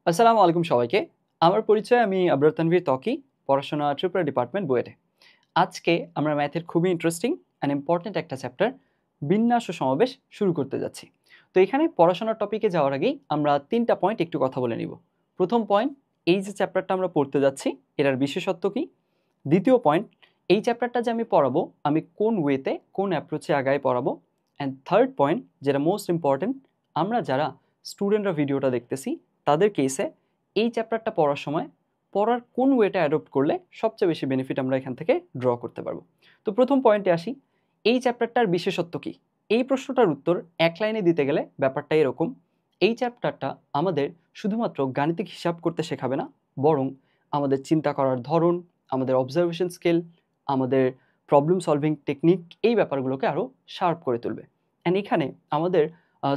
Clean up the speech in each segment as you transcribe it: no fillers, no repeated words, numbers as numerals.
আসসালামু আলাইকুম সবাইকে। আমার পরিচয় আমি আবরার তানভীর ত্বকী, পড়াশোনা ত্রিপুরা ডিপার্টমেন্ট বুয়েটে। আজকে আমরা ম্যাথের খুবই ইন্টারেস্টিং অ্যান্ড ইম্পর্ট্যান্ট একটা চ্যাপ্টার বিন্যাস ও সমাবেশ শুরু করতে যাচ্ছি। তো এখানে পড়াশোনার টপিকে যাওয়ার আগেই আমরা ৩টা পয়েন্ট একটু কথা বলে নিব। প্রথম পয়েন্ট, এই যে চ্যাপ্টারটা আমরা পড়তে যাচ্ছি এটার বিশেষত্ব কী? দ্বিতীয় পয়েন্ট, এই চ্যাপ্টারটা যে আমি পড়াবো আমি কোন ওয়েতে কোন অ্যাপ্রোচে আগায় পড়াবো। অ্যান্ড থার্ড পয়েন্ট, যেটা মোস্ট ইম্পর্ট্যান্ট, আমরা যারা স্টুডেন্টরা ভিডিওটা দেখতেছি তাদের কেসে এই চ্যাপ্টারটা পড়ার সময় পড়ার কোন ওয়েটা অ্যাডপ্ট করলে সবচেয়ে বেশি বেনিফিট আমরা এখান থেকে ড্র করতে পারবো। তো প্রথম পয়েন্টে আসি, এই চ্যাপ্টারটার বিশেষত্ব কী? এই প্রশ্নটার উত্তর এক লাইনে দিতে গেলে ব্যাপারটা এরকম, এই চ্যাপ্টারটা আমাদের শুধুমাত্র গাণিতিক হিসাব করতে শেখাবে না, বরং আমাদের চিন্তা করার ধরন, আমাদের অবজারভেশন স্কিল, আমাদের প্রবলেম সলভিং টেকনিক, এই ব্যাপারগুলোকে আরও শার্প করে তুলবে। অ্যান্ড এখানে আমাদের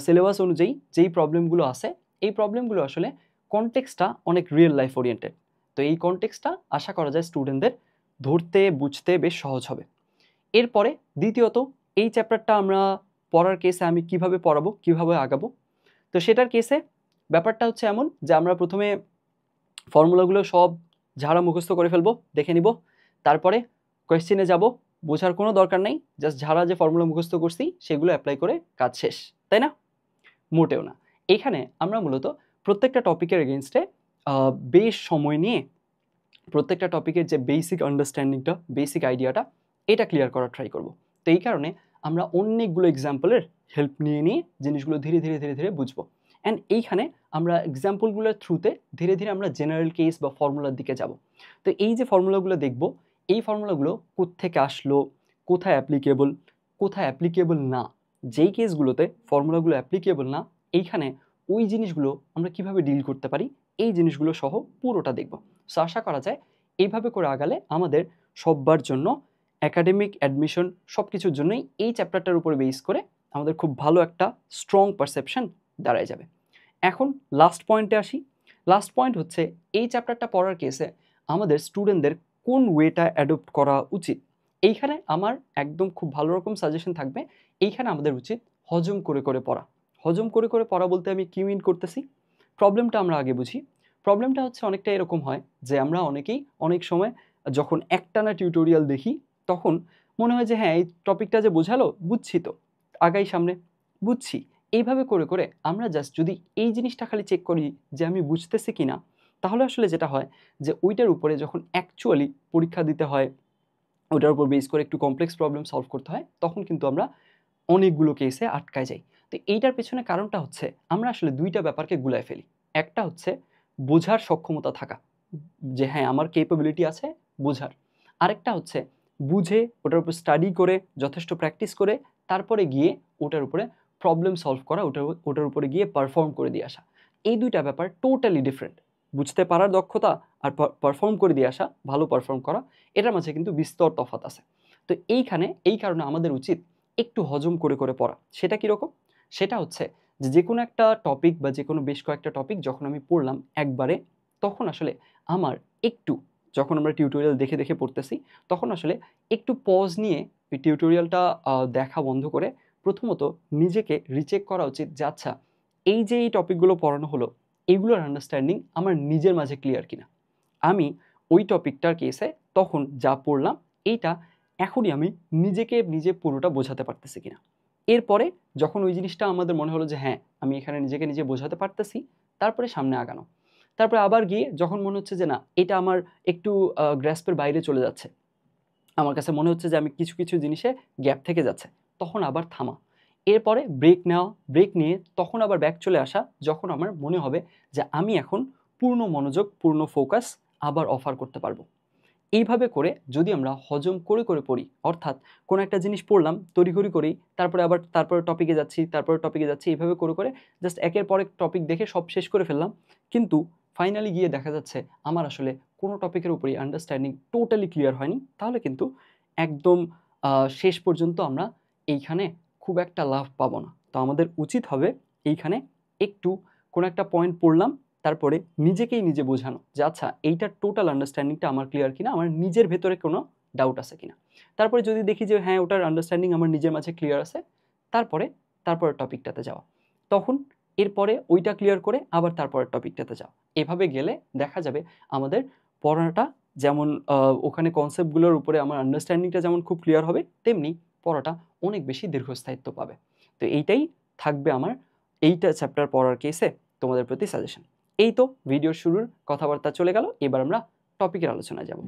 সিলেবাস অনুযায়ী যেই প্রবলেমগুলো আছে এই প্রবলেমগুলো আসলে কনটেক্সটটা অনেক রিয়েল লাইফ ওরিয়েন্টেড। তো এই কনটেক্সটটা আশা করা যায় স্টুডেন্টদের ধরতে বুঝতে বেশ সহজ হবে। এরপরে দ্বিতীয়ত, এই চ্যাপ্টারটা আমরা পড়ার কেসে আমি কিভাবে পড়াবো, কিভাবে আগাবো। তো সেটার কেসে ব্যাপারটা হচ্ছে এমন যে আমরা প্রথমে ফর্মুলাগুলো সব ঝাড়া মুখস্থ করে ফেলবো, দেখে নিব, তারপরে কোয়েশ্চেনে যাব, বোঝার কোনো দরকার নেই, জাস্ট ঝাড়া যে ফর্মুলা মুখস্থ করছি সেগুলো অ্যাপ্লাই করে কাজ শেষ, তাই না? মোটেও না। এখানে আমরা মূলত প্রত্যেকটা টপিকের এগেনস্টে বেশ সময় নিয়ে প্রত্যেকটা টপিকের যে বেসিক আন্ডারস্ট্যান্ডিংটা, বেসিক আইডিয়াটা, এটা ক্লিয়ার করার ট্রাই করব। তো এই কারণে আমরা অনেকগুলো এক্সাম্পলের হেল্প নিয়ে নিয়ে জিনিসগুলো ধীরে ধীরে ধীরে ধীরে বুঝবো। অ্যান্ড এইখানে আমরা এক্সাম্পলগুলোর থ্রুতে ধীরে ধীরে আমরা জেনারেল কেস বা ফর্মুলার দিকে যাব। তো এই যে ফর্মুলাগুলো দেখব, এই ফর্মুলাগুলো কোত্থেকে আসলো, কোথায় অ্যাপ্লিকেবল না, যেই কেসগুলোতে ফর্মুলাগুলো অ্যাপ্লিকেবল না এইখানে ওই জিনিসগুলো আমরা কিভাবে ডিল করতে পারি, এই জিনিসগুলো সহ পুরোটা দেখব। সো আশা করা যায় এইভাবে করে আগালে আমাদের সববার জন্য একাডেমিক অ্যাডমিশন সব কিছুর জন্যই এই চ্যাপ্টারটার উপরে বেস করে আমাদের খুব ভালো একটা স্ট্রং পারসেপশন দাঁড়ায় যাবে। এখন লাস্ট পয়েন্টে আসি। লাস্ট পয়েন্ট হচ্ছে, এই চ্যাপ্টারটা পড়ার কেসে আমাদের স্টুডেন্টদের কোন ওয়েটা অ্যাডপ্ট করা উচিত। এইখানে আমার একদম খুব ভালো রকম সাজেশন থাকবে, এইখানে আমাদের উচিত হজম করে করে পড়া। হজম করে করে পড়া বলতে আমি কি মিন করতেছি, প্রবলেমটা আমরা আগে বুঝি। প্রবলেমটা হচ্ছে অনেকটা এরকম হয় যে আমরা অনেকেই অনেক সময় যখন একটানা টিউটোরিয়াল দেখি তখন মনে হয় যে হ্যাঁ এই টপিকটা যে বোঝালো বুঝছি, তো আগাই সামনে বুঝছি। এইভাবে করে করে আমরা জাস্ট যদি এই জিনিসটা খালি চেক করি যে আমি বুঝতেছি কি না, তাহলে আসলে যেটা হয় যে ওইটার উপরে যখন অ্যাকচুয়ালি পরীক্ষা দিতে হয়, ওটার উপর বেস করে একটু কমপ্লেক্স প্রবলেম সলভ করতে হয়, তখন কিন্তু আমরা অনেকগুলো কেসে আটকায় যাই। তো এইটার পেছনে কারণটা হচ্ছে আমরা আসলে দুইটা ব্যাপারকে গুলায় ফেলি। একটা হচ্ছে বোঝার সক্ষমতা থাকা, যে হ্যাঁ আমার ক্যাপাবিলিটি আছে বোঝার। আরেকটা হচ্ছে বুঝে ওটার উপর স্টাডি করে যথেষ্ট প্র্যাকটিস করে তারপরে গিয়ে ওটার উপরে প্রবলেম সলভ করা, ওটার উপরে গিয়ে পারফর্ম করে দিয়ে আসা। এই দুইটা ব্যাপার টোটালি ডিফারেন্ট। বুঝতে পারার দক্ষতা আর পারফর্ম করে দিয়ে আসা, ভালো পারফর্ম করা, এটার মাঝে কিন্তু বিস্তর তফাৎ আছে। তো এই কারণে আমাদের উচিত একটু হজম করে করে পড়া। সেটা কীরকম? সেটা হচ্ছে যে কোনো একটা টপিক বা যে কোনো বেশ কয়েকটা টপিক যখন আমি পড়লাম একবারে, তখন আসলে আমার একটু, যখন আমরা টিউটোরিয়াল দেখে দেখে পড়তেছি তখন আসলে একটু পজ নিয়ে ওই টিউটোরিয়ালটা দেখা বন্ধ করে প্রথমত নিজেকে রিচেক করা উচিত যে আচ্ছা এই যে এই টপিকগুলো পড়ানো হলো এইগুলোর আন্ডারস্ট্যান্ডিং আমার নিজের মাঝে ক্লিয়ার কিনা, আমি ওই টপিকটার কেসে তখন যা পড়লাম এইটা এখনই আমি নিজে পুরোটা বোঝাতে পারতেছি কিনা। এরপরে যখন ওই জিনিসটা আমাদের মনে হলো যে হ্যাঁ আমি এখানে নিজে বোঝাতে পারতেছি, তারপরে সামনে আগানো। তারপরে আবার গিয়ে যখন মনে হচ্ছে যে না এটা আমার একটু গ্র্যাস্পের বাইরে চলে যাচ্ছে, আমার কাছে মনে হচ্ছে যে আমি কিছু কিছু জিনিসে গ্যাপ থেকে যাচ্ছে, তখন আবার থামা। এরপরে ব্রেক নেওয়া, ব্রেক নিয়ে তখন আবার ব্যাক চলে আসা যখন আমার মনে হবে যে আমি এখন পূর্ণ মনোযোগ পূর্ণ ফোকাস আবার অফার করতে পারবো। এইভাবে করে যদি আমরা হজম করে করে পড়ি, অর্থাৎ কোনো একটা জিনিস পড়লাম তড়িঘড়ি করেই, তারপরে টপিকে যাচ্ছি, এইভাবে করে করে জাস্ট একের পর এক টপিক দেখে সব শেষ করে ফেললাম, কিন্তু ফাইনালি গিয়ে দেখা যাচ্ছে আমার আসলে কোনো টপিকের উপরেই আন্ডারস্ট্যান্ডিং টোটালি ক্লিয়ার হয়নি, তাহলে কিন্তু একদম শেষ পর্যন্ত আমরা এইখানে খুব একটা লাভ পাবো না। তো আমাদের উচিত হবে এইখানে একটু কোনো একটা পয়েন্ট পড়লাম, তারপরে নিজেকেই নিজে বোঝানো যে আচ্ছা এইটার টোটাল আন্ডারস্ট্যান্ডিংটা আমার ক্লিয়ার কিনা, আমার নিজের ভেতরে কোনো ডাউট আছে কিনা। তারপরে যদি দেখি যে হ্যাঁ ওটার আন্ডারস্ট্যান্ডিং আমার নিজের মাঝে ক্লিয়ার আছে, তারপরে টপিকটাতে যাওয়া। তখন এরপরে ওইটা ক্লিয়ার করে আবার তারপরের টপিকটাতে যাও। এভাবে গেলে দেখা যাবে আমাদের পড়াটা যেমন ওখানে কনসেপ্টগুলোর উপরে আমার আন্ডারস্ট্যান্ডিংটা যেমন খুব ক্লিয়ার হবে, তেমনি পড়াটা অনেক বেশি দীর্ঘস্থায়িত্ব পাবে। তো এইটাই থাকবে আমার এইটা চ্যাপ্টার পড়ার কেসে তোমাদের প্রতি সাজেশন। এই তো ভিডিওর শুরুর কথাবার্তা চলে গেল, এবার আমরা টপিকের আলোচনায় যাব।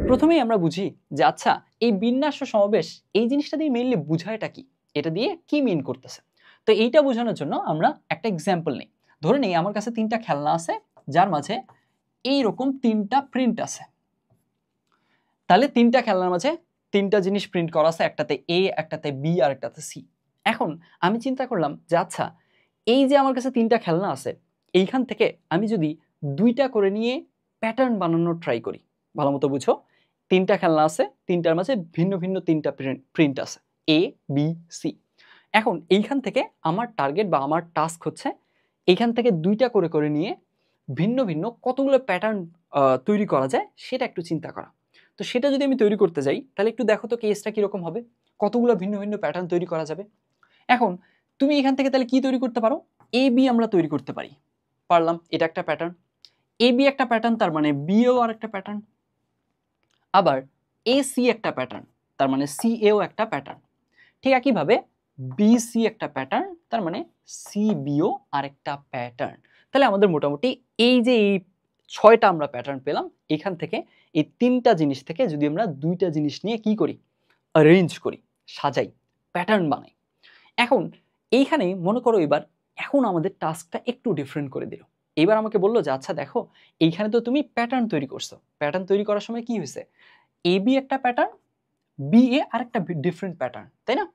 প্রথমেই আমরা বুঝি যে আচ্ছা এই বিন্যাস ও সমাবেশ এই জিনিসটা দিয়ে মেইনলি বুঝায়টা কি, এটা দিয়ে কি মিন করতেছে। তো এইটা বোঝানোর জন্য আমরা একটা এক্সাম্পল নিই। ধরে নিই আমার কাছে 3টা খেলনা আছে, যার মাঝে এইরকম 3টা প্রিন্ট আছে। তাহলে 3টা খেলনার মাঝে 3টা জিনিস প্রিন্ট করা আছে, একটাতে এ, একটাতে বি আর একটাতে সি। এখন আমি চিন্তা করলাম যে আচ্ছা এই যে আমার কাছে 3টা খেলনা আছে, এইখান থেকে আমি যদি 2টা করে নিয়ে প্যাটার্ন বানানোর ট্রাই করি। ভালো মতো বুঝো, 3টা খেলনা আছে, 3টার মাঝে ভিন্ন ভিন্ন 3টা প্রিন্ট আছে, এ বি সি। এখন এইখান থেকে আমার টার্গেট বা আমার টাস্ক হচ্ছে এইখান থেকে 2টা করে করে নিয়ে ভিন্ন ভিন্ন কতগুলো প্যাটার্ন তৈরি করা যায় সেটা একটু চিন্তা করা। তো সেটা যদি আমি তৈরি করতে যাই তাহলে একটু দেখো তো কেসটা কীরকম হবে, কতগুলো ভিন্ন ভিন্ন প্যাটার্ন তৈরি করা যাবে। এখন তুমি এখান থেকে তাহলে কি তৈরি করতে পারো, এ বি আমরা তৈরি করতে পারি, পারলাম, এটা একটা প্যাটার্ন। এ বি একটা প্যাটার্ন, তার মানে বিও আর একটা প্যাটার্ন। আবার এ সি একটা প্যাটার্ন, তার মানে সি এও একটা প্যাটার্ন। ঠিক একইভাবে বি সি একটা প্যাটার্ন, তার মানে সি বিও আর একটা প্যাটার্ন। তাহলে আমাদের মোটামুটি এই যে এই 6টা আমরা প্যাটার্ন পেলাম, এখান থেকে এই 3টা জিনিস থেকে যদি আমরা 2টা জিনিস নিয়ে কি করি, অ্যারেঞ্জ করি, সাজাই, প্যাটার্ন বানাই। এখন এইখানে মনে করো এবার এখন আমাদের টাস্কটা একটু ডিফারেন্ট করে দিল। এবার আমাকে বললো যে আচ্ছা দেখো এইখানে তো তুমি প্যাটার্ন তৈরি করছো, প্যাটার্ন তৈরি করার সময় কি হয়েছে, এ বি একটা প্যাটার্ন, বি এ আর একটা ডিফারেন্ট প্যাটার্ন, তাই না?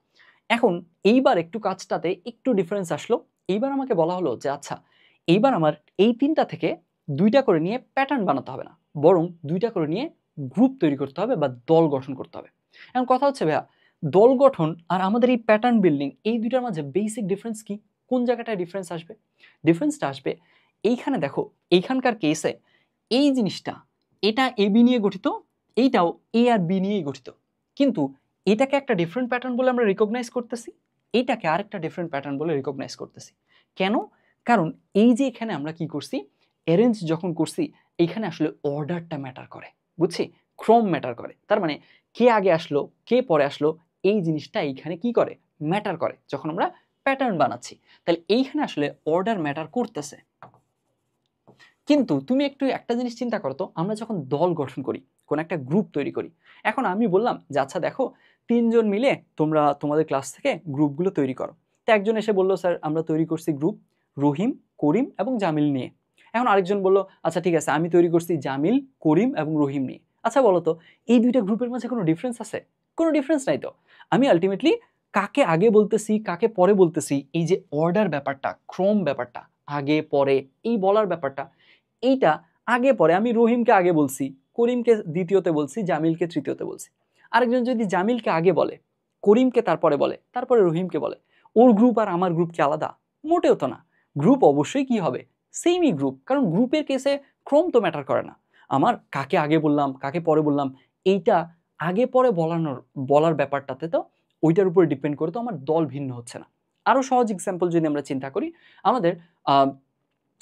এখন এইবার একটু কাজটাতে একটু ডিফারেন্স আসলো। এইবার আমাকে বলা হলো যে আচ্ছা এইবার আমার এই 3টা থেকে 2টা করে নিয়ে প্যাটার্ন বানাতে হবে না, বরং 2টা করে নিয়ে গ্রুপ তৈরি করতে হবে বা দল গঠন করতে হবে। এখন কথা হচ্ছে ভাইয়া দল গঠন আর আমাদের এই প্যাটার্ন বিল্ডিং এই দুইটার মাঝে বেসিক ডিফারেন্স কি, কোন জায়গাটায় ডিফারেন্স আসবে? ডিফারেন্সটা আসবে এইখানে, দেখো এইখানকার কেসে এই জিনিসটা এটা এ বি নিয়ে গঠিত, এইটাও এ আর বি নিয়েই গঠিত, কিন্তু এটাকে একটা ডিফারেন্ট প্যাটার্ন বলে আমরা রিকগনাইজ করতেছি, এইটাকে আরেকটা ডিফারেন্ট প্যাটার্ন বলে রিকগনাইজ করতেছি। কেন? কারণ এই যে এখানে আমরা কি করছি, অ্যারেঞ্জ যখন করছি এইখানে আসলে অর্ডারটা ম্যাটার করে, বুঝছি, ক্রম ম্যাটার করে। তার মানে কে আগে আসলো কে পরে আসলো এই জিনিসটা এইখানে কি করে, ম্যাটার করে যখন আমরা প্যাটার্ন বানাচ্ছি। তাহলে এইখানে আসলে অর্ডার ম্যাটার করতেছে। কিন্তু তুমি একটু একটা জিনিস চিন্তা করো তো, আমরা যখন দল গঠন করি, কোন একটা গ্রুপ তৈরি করি, এখন আমি বললাম যে আচ্ছা দেখো 3জন মিলে তোমরা তোমাদের ক্লাস থেকে গ্রুপগুলো তৈরি করো। তো একজন এসে বললো স্যার আমরা তৈরি করছি গ্রুপ রহিম, করিম এবং জামিল নিয়ে। এখন আরেকজন বললো আচ্ছা ঠিক আছে আমি তৈরি করছি জামিল, করিম এবং রহিম নিয়ে। আচ্ছা বলো তো এই দুইটা গ্রুপের মাঝে কোনো ডিফারেন্স আছে? কোনো ডিফারেন্স নাই তো। আমি আলটিমেটলি কাকে আগে বলতেছি কাকে পরে বলতেছি, এই যে অর্ডার ব্যাপারটা, ক্রম ব্যাপারটা, আগে পরে এই বলার ব্যাপারটা, এইটা আগে পরে আমি রহিমকে আগে বলছি, করিমকে দ্বিতীয়তে বলছি, জামিলকে তৃতীয়তে বলছি। আরেকজন যদি জামিলকে আগে বলে, করিমকে তারপরে বলে, তারপরে রহিমকে বলে, ওর গ্রুপ আর আমার গ্রুপ কি আলাদা? মোটেও তো না। গ্রুপ অবশ্যই কি হবে, সেমই গ্রুপ, কারণ গ্রুপের কেসে ক্রম তো ম্যাটার করে না। আমার কাকে আগে বললাম কাকে পরে বললাম এইটা আগে পরে বলার ব্যাপারটাতে তো ওইটার উপরে ডিপেন্ড করে তো আমার দল ভিন্ন হচ্ছে না। আরো সহজ এক্সাম্পল যদি আমরা চিন্তা করি, আমাদের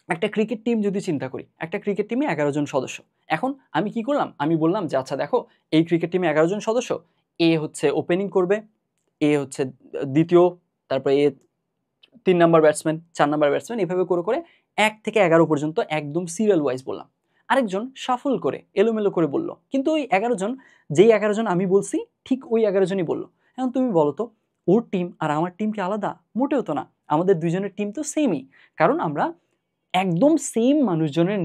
একটা ক্রিকেট টিম যদি চিন্তা করি, একটা ক্রিকেট টিমে 11 জন সদস্য। এখন আমি কি করলাম, আমি বললাম যে আচ্ছা দেখো এই ক্রিকেট টিমে 11 জন সদস্য, এ হচ্ছে ওপেনিং করবে, এ হচ্ছে দ্বিতীয়, তারপরে এ 3 নাম্বার ব্যাটসম্যান, 4 নাম্বার ব্যাটসম্যান, এভাবে করে করে 1 থেকে 11 পর্যন্ত একদম সিরিয়াল ওয়াইজ বললাম। আরেকজন শাফল করে এলোমেলো করে বলল, কিন্তু ওই 11 জন, যেই 11 জন আমি বলছি ঠিক ওই 11 জনই বললো। এখন তুমি বলো তো ওর টিম আর আমার টিম কি আলাদা? মোটেও তো না। আমাদের দুইজনের টিম তো সেমই, কারণ আমরা একদম সেম মানুষজনের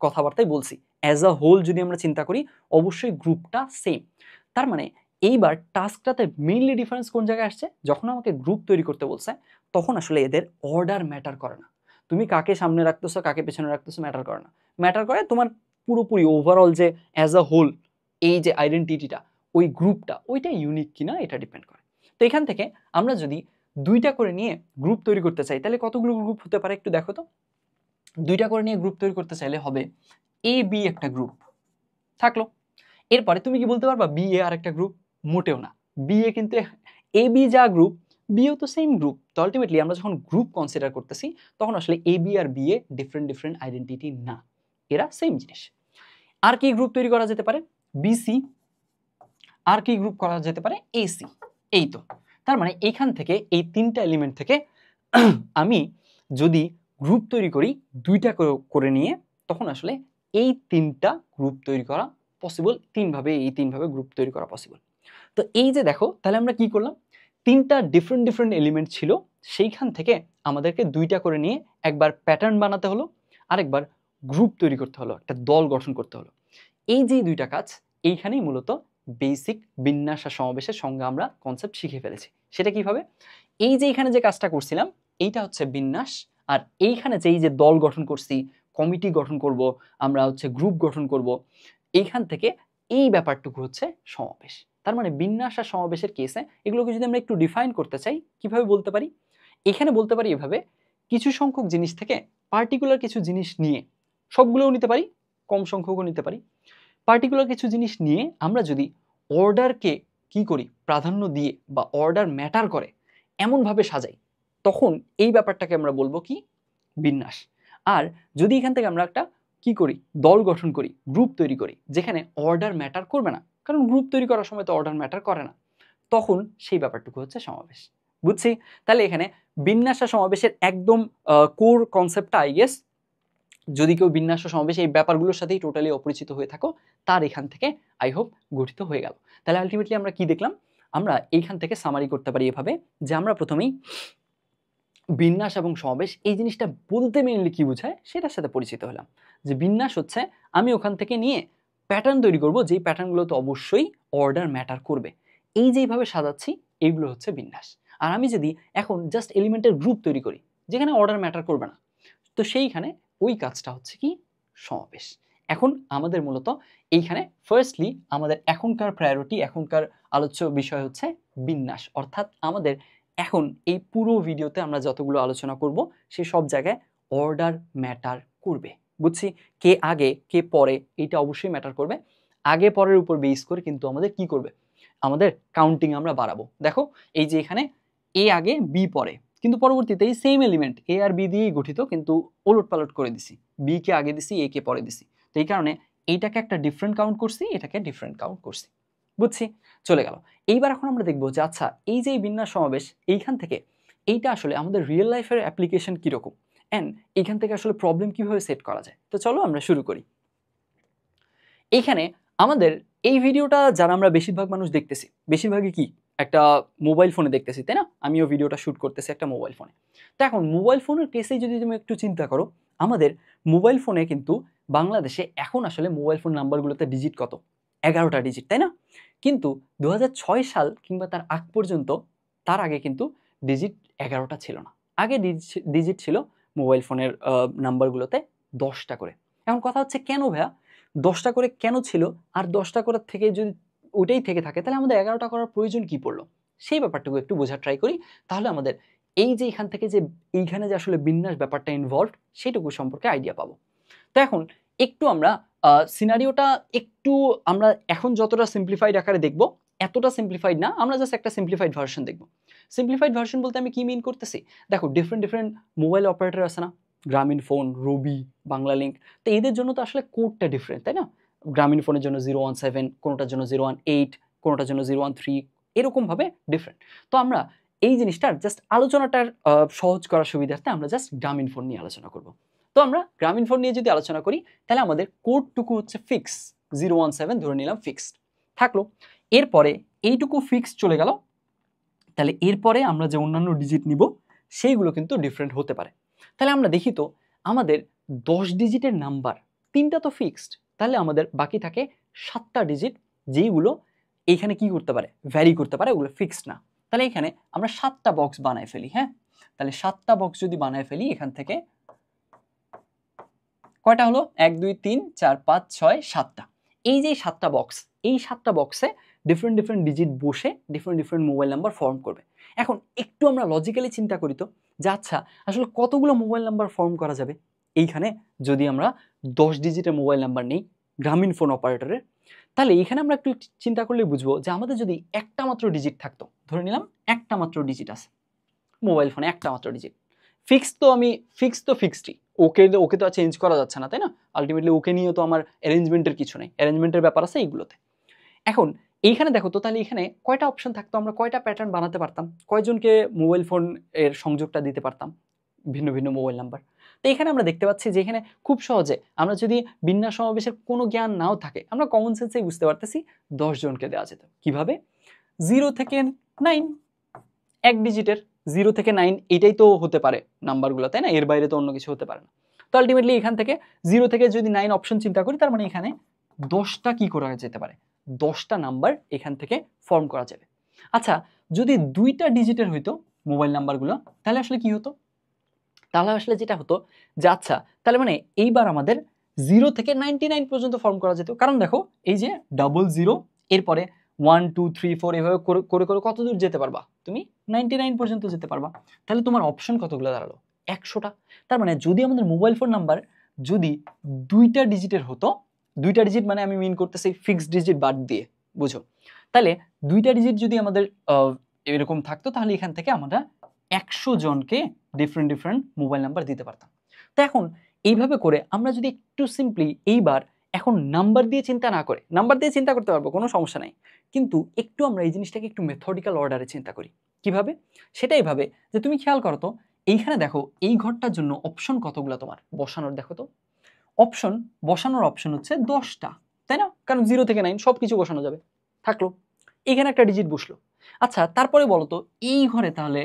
কথাবার্তাই বলছি। অ্যাজ আ হোল যদি আমরা চিন্তা করি অবশ্যই গ্রুপটা সেম। তার মানে এইবার টাস্কটাতে মেইনলি ডিফারেন্স কোন জায়গায় আসছে, যখন আমাকে গ্রুপ তৈরি করতে বলছে তখন আসলে এদের অর্ডার ম্যাটার করে না। তুমি কাকে সামনে রাখতেছো কাকে পেছনে রাখতেছো ম্যাটার করে না, ম্যাটার করে তোমার পুরোপুরি ওভারঅল যে অ্যাজ আ হোল এই যে আইডেন্টিটিটা, ওই গ্রুপটা ওইটা ইউনিক কিনা এটা ডিপেন্ড করে। তো এখান থেকে আমরা যদি 2টা করে নিয়ে গ্রুপ তৈরি করতে চাই তাহলে কতগুলো গ্রুপ হতে পারে একটু দেখো তো। 2টা করে নিয়ে গ্রুপ তৈরি করতে চাইলে হবে এ বি একটা গ্রুপ থাকলো। এরপরে তুমি কি বলতে পারবা বি এ আর একটা গ্রুপ? মোটেও না। বি এ কিন্তু এ বি যা গ্রুপ বিও তো সেম গ্রুপ। তো আলটিমেটলি আমরা যখন গ্রুপ কনসিডার করতেছি তখন আসলে এ বি আর B A different different identity না, এরা সেম জিনিস। আর কি গ্রুপ তৈরি করা যেতে পারে? বিসি। আর কি গ্রুপ করা যেতে পারে? এসি। এই তো, তার মানে এইখান থেকে এই তিনটা এলিমেন্ট থেকে আমি যদি গ্রুপ তৈরি করি দুইটা করে নিয়ে, তখন আসলে এই তিনটা গ্রুপ তৈরি করা পসিবল। এই তিনভাবে গ্রুপ তৈরি করা পসিবল। তো এই যে দেখো, তাহলে আমরা কি করলাম, তিনটা ডিফারেন্ট ডিফারেন্ট এলিমেন্ট ছিল, সেইখান থেকে আমাদেরকে দুইটা করে নিয়ে একবার প্যাটার্ন বানাতে হলো, আরেকবার গ্রুপ তৈরি করতে হলো, একটা দল গঠন করতে হলো। এই যে দুইটা কাজ, এইখানেই মূলত বেসিক বিন্যাস আর সমাবেশের সংজ্ঞা আমরা কনসেপ্ট শিখে ফেলেছি। সেটা কিভাবে? এই যে এখানে যে কাজটা করছিলাম এইটা হচ্ছে বিন্যাস, আর এইখানে যে এই যে দল গঠন করছি, কমিটি গঠন করব, আমরা হচ্ছে গ্রুপ গঠন করব, এইখান থেকে এই ব্যাপারটুকু হচ্ছে সমাবেশ। তার মানে বিন্যাস আর সমাবেশের কেসে এগুলোকে যদি আমরা একটু ডিফাইন করতে চাই, কিভাবে বলতে পারি? এখানে বলতে পারি এভাবে, কিছু সংখ্যক জিনিস থেকে পার্টিকুলার কিছু জিনিস নিয়ে, সবগুলোও নিতে পারি, কম সংখ্যকও নিতে পারি, পার্টিকুলার কিছু জিনিস নিয়ে আমরা যদি অর্ডারকে কি করি, প্রাধান্য দিয়ে বা অর্ডার ম্যাটার করে এমনভাবে সাজাই, তখন এই ব্যাপারটাকে আমরা বলবো কি? বিন্যাস। আর যদি এখান থেকে আমরা একটা কি করি, দল গঠন করি, গ্রুপ তৈরি করি, যেখানে অর্ডার ম্যাটার করবে না, কারণ গ্রুপ তৈরি করার সময় তো অর্ডার ম্যাটার করে না, তখন সেই ব্যাপারটুকু হচ্ছে সমাবেশ। বুঝছি? তাহলে এখানে বিন্যাস আর সমাবেশের একদম কোর কনসেপ্টটা আই গেস, যদি কেউ বিন্যাস ও সমাবেশ এই ব্যাপারগুলোর সাথেই টোটালি অপরিচিত হয়ে থাকো, তার এখান থেকে আই হোপ গঠিত হয়ে গেল। তাহলে আলটিমেটলি আমরা কি দেখলাম? আমরা এইখান থেকে সামারি করতে পারি এভাবে, যে আমরা প্রথমেই বিন্যাস এবং সমাবেশ এই জিনিসটা বলতে মেইনলি কি বোঝায় সেটার সাথে পরিচিত হলাম। যে বিন্যাস হচ্ছে আমি ওখান থেকে নিয়ে প্যাটার্ন তৈরি করব, যেই প্যাটার্নগুলো তো অবশ্যই অর্ডার ম্যাটার করবে, এই যেইভাবে সাজাচ্ছি এইগুলো হচ্ছে বিন্যাস। আর আমি যদি এখন জাস্ট এলিমেন্টের গ্রুপ তৈরি করি যেখানে অর্ডার ম্যাটার করবে না, তো সেইখানে ওই কাজটা হচ্ছে কি? সমাবেশ। এখন আমাদের মূলত এইখানে ফার্স্টলি আমাদের এখনকার প্রায়োরিটি, এখনকার আলোচ্য বিষয় হচ্ছে বিন্যাস, অর্থাৎ আমাদের এখন এই পুরো ভিডিওতে আমরা যতগুলো আলোচনা করব সেই সব জায়গায় অর্ডার ম্যাটার করবে। বুঝছি? কে আগে কে পরে এইটা অবশ্যই ম্যাটার করবে। আগে পরের উপর বেস করে কিন্তু আমাদের কি করবে, আমাদের কাউন্টিং আমরা বাড়াবো। দেখো এই যে এখানে এ আগে বি পরে, কিন্তু পরবর্তীতে এই সেম এলিমেন্ট এ আর বি দিয়েই গঠিত, কিন্তু ওলট পালট করে দিছি, বি কে আগে দিছি এ কে পরে দিছি। তো এই কারণে এইটাকে একটা ডিফারেন্ট কাউন্ট করছি, এটাকে ডিফারেন্ট কাউন্ট করছি। বুঝছি? চলে গেল। এইবার এখন আমরা দেখবো যে আচ্ছা এই যে বিন্যাস সমাবেশ, এইখান থেকে এইটা আসলে আমাদের রিয়েল লাইফের অ্যাপ্লিকেশন কীরকম, অ্যান্ড এইখান থেকে আসলে প্রবলেম কীভাবে সেট করা যায়। তো চলো আমরা শুরু করি। এইখানে আমাদের এই ভিডিওটা যারা আমরা বেশিরভাগ মানুষ দেখতেছি, বেশিরভাগই কি একটা মোবাইল ফোনে দেখতেছি, তাই না? আমিও ভিডিওটা শ্যুট করতেছি একটা মোবাইল ফোনে। তো এখন মোবাইল ফোনের কেসে যদি তুমি একটু চিন্তা করো, আমাদের মোবাইল ফোনে কিন্তু বাংলাদেশে এখন আসলে মোবাইল ফোন নাম্বারগুলোতে ডিজিট কত? 11টা ডিজিট, তাই না? কিন্তু 2006 সাল কিংবা তার আগ পর্যন্ত, তার আগে কিন্তু ডিজিট 11টা ছিল না। আগে ডিজিট ছিল মোবাইল ফোনের নাম্বারগুলোতে 10টা করে। এখন কথা হচ্ছে কেন ভাইয়া 10টা করে কেন ছিল? আর 10টা করার থেকে যদি ওইটাই থেকে থাকে, তাহলে আমাদের 11টা করার প্রয়োজন কি পড়লো? সেই ব্যাপারটুকু একটু বোঝার ট্রাই করি, তাহলে আমাদের এই যে এখান থেকে যে এইখানে যে আসলে বিন্যাস ব্যাপারটা ইনভলভড, সেটুকু সম্পর্কে আইডিয়া পাবো। তো এখন একটু আমরা সিনারিওটা একটু আমরা এখন যতটা সিম্পলিফাইড আকারে দেখব, এতটা সিম্পলিফাইড না, আমরা জাস্ট একটা সিম্পলিফাইড ভার্সন দেখব। সিম্পলিফাইড ভার্সন বলতে আমি কি মিন করতেছি? দেখো ডিফারেন্ট ডিফারেন্ট মোবাইল অপারেটর আছে না, গ্রামীণ ফোন, রবি, বাংলা লিঙ্ক, তো এদের জন্য তো আসলে কোডটা ডিফারেন্ট, তাই না? গ্রামীণ ফোনের জন্য 017, কোনোটার জন্য 018, কোনোটার জন্য 013, এরকমভাবে ডিফারেন্ট। তো আমরা এই জিনিসটার জাস্ট আলোচনাটার সহজ করার সুবিধার্থে আমরা জাস্ট গ্রামীণ ফোন নিয়ে আলোচনা করব। তো আমরা গ্রামীণ ফোন নিয়ে যদি আলোচনা করি, তাহলে আমাদের কোডটুকু হচ্ছে ফিক্স, 017 ধরে নিলাম ফিক্সড থাকলো। এরপরে এইটুকু ফিক্সড চলে গেল, তাহলে এরপরে আমরা যে অন্যান্য ডিজিট নিব সেইগুলো কিন্তু ডিফারেন্ট হতে পারে। তাহলে আমরা দেখি তো আমাদের 10 ডিজিটের নাম্বার 3টা তো ফিক্সড, তাহলে আমাদের বাকি থাকে 7টা ডিজিট, যেইগুলো এইখানে কি করতে পারে, ভ্যারি করতে পারে, ওগুলো ফিক্সড না। তাহলে এখানে আমরা 7টা বক্স বানায় ফেলি। হ্যাঁ, তাহলে 7টা বক্স যদি বানায় ফেলি, এখান থেকে কয়টা হলো? 1 2 3 4 5 6 7টা। এই যে 7টা বক্স, এই 7টা বক্সে ডিফারেন্ট ডিফারেন্ট ডিজিট বসে different different mobile number form করবে। এখন একটু আমরা লজিক্যালি চিন্তা করি তো, যে আচ্ছা আসলে কতগুলো মোবাইল নাম্বার ফর্ম করা যাবে এইখানে, যদি আমরা 10 ডিজিটের মোবাইল নাম্বার নেই গ্রামীণ ফোন অপারেটরের, তাহলে এখানে আমরা একটু চিন্তা করলে বুঝবো যে আমাদের যদি একটা মাত্র ডিজিট থাকতো, ধরে নিলাম একটা মাত্র ডিজিট আছে মোবাইল ফোনে, একটা মাত্র ডিজিট, ফিক্সডই, ওকে তো আর চেঞ্জ করা যাচ্ছে না, তাই না? আলটিমেটলি ওকে নিয়ে তো আমার অ্যারেঞ্জমেন্টের কিছু নেই, অ্যারেঞ্জমেন্টের ব্যাপার আছে এইগুলোতে। এখন এইখানে দেখো তো, তাহলে এখানে কয়টা অপশন থাকতো, আমরা কয়টা প্যাটার্ন বানাতে পারতাম, কয়জনকে মোবাইল ফোন এর সংযোগটা দিতে পারতাম, ভিন্ন ভিন্ন মোবাইল নাম্বার। তো এখানে আমরা দেখতে পাচ্ছি যে এখানে খুব সহজে আমরা যদি বিন্যাস সমাবেশের কোনো জ্ঞান নাও থাকে, আমরা কমন সেন্সেই বুঝতে পারতেছি 10 জনকে দেওয়া যেত। কিভাবে? 0 থেকে 9, এক ডিজিটের 0 থেকে 9 এটাই তো হতে পারে নাম্বারগুলো, তাই না? এর বাইরে তো অন্য কিছু হতে পারে না। তো আলটিমেটলি এখান থেকে 0 থেকে যদি 9 অপশন চিন্তা করি, তার মানে এখানে 10টা কি করা যেতে পারে, 10টা নাম্বার এখান থেকে ফর্ম করা যাবে। আচ্ছা, যদি 2টা ডিজিটের হইতো মোবাইল নাম্বারগুলো, তাহলে আসলে কি হতো? তাহলে আসলে যেটা হতো যে আচ্ছা, তাহলে মানে এইবার আমাদের 0 থেকে 99 পর্যন্ত ফর্ম করা যেত। কারণ দেখো এই যে 00, এরপরে 1 2 3 4 এভাবে করে করে কত দূর যেতে পারবা তুমি? 99 পর্যন্ত যেতে পারবা। তাহলে তোমার অপশন কতগুলো দাঁড়ালো? 100টা। তার মানে যদি আমাদের মোবাইল ফোন নাম্বার যদি 2টা ডিজিটের হতো, 2টা ডিজিট মানে আমি মিন করতেছি ফিক্সড ডিজিট বাদ দিয়ে, বুঝো? তাহলে 2টা ডিজিট যদি আমাদের এরকম থাকতো, তাহলে এখান থেকে আমরা 100 জনকে ডিফারেন্ট মোবাইল নাম্বার দিতে পারতাম। তো এখন এইভাবে করে আমরা যদি একটু সিম্পলি এইবার এখন নাম্বার দিয়ে চিন্তা না করে, নাম্বার দিয়ে চিন্তা করতে পারবো, কোনো সমস্যা নাই, কিন্তু একটু আমরা এই জিনিসটাকে একটু মেথডিক্যাল অর্ডারে চিন্তা করি। কিভাবে? সেটা এইভাবে যে তুমি খেয়াল করো তো, এইখানে দেখো এই ঘরটার জন্য অপশন কতগুলো তোমার বসানোর, দেখো তো বসানোর অপশন হচ্ছে 10টা, তাই না? কারণ 0 থেকে 9 সব কিছু বসানো যাবে, থাকলো এখানে একটা ডিজিট বসলো। আচ্ছা, তারপরে বলো তো এই ঘরে তাহলে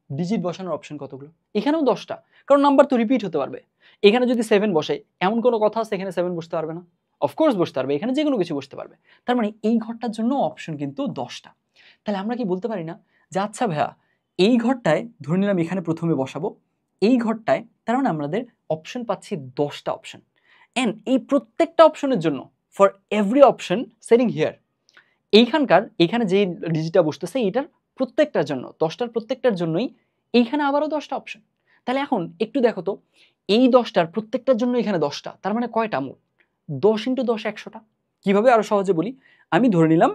ডিজিট বসানোর অপশন কতগুলো? এখানেও 10টা, কারণ নাম্বার তো রিপিট হতে পারবে। এখানে যদি 7 বসে, এমন কোনো কথা আছে এখানে 7 বসতে পারবে না? অফকোর্স বসতে পারবে, এখানে যে কোনো কিছু বসতে পারবে। তার মানে এই ঘরটার জন্য অপশন কিন্তু 10টা। তাহলে আমরা কি বলতে পারি না যে আচ্ছা ভাইয়া, এই ঘরটায় ধরে নিলাম এখানে প্রথমে বসাবো, এই ঘরটায় তার মানে আমাদের অপশন পাচ্ছি 10টা অপশন। এন্ড এই প্রত্যেকটা অপশনের জন্য, for every option setting here, এখানে যে ডিজিটটা বসতেছে এটার প্রত্যেকটার জন্য, 10টার প্রত্যেকটার জন্যই এইখানে আবারও 10টা অপশন। তাহলে এখন একটু দেখো তো, এই 10টার প্রত্যেকটার জন্য এখানে 10টা, তার মানে কয়টা মোট? 10 × 10 100টা। কিভাবে আরো সহজে বলি, আমি ধরে নিলাম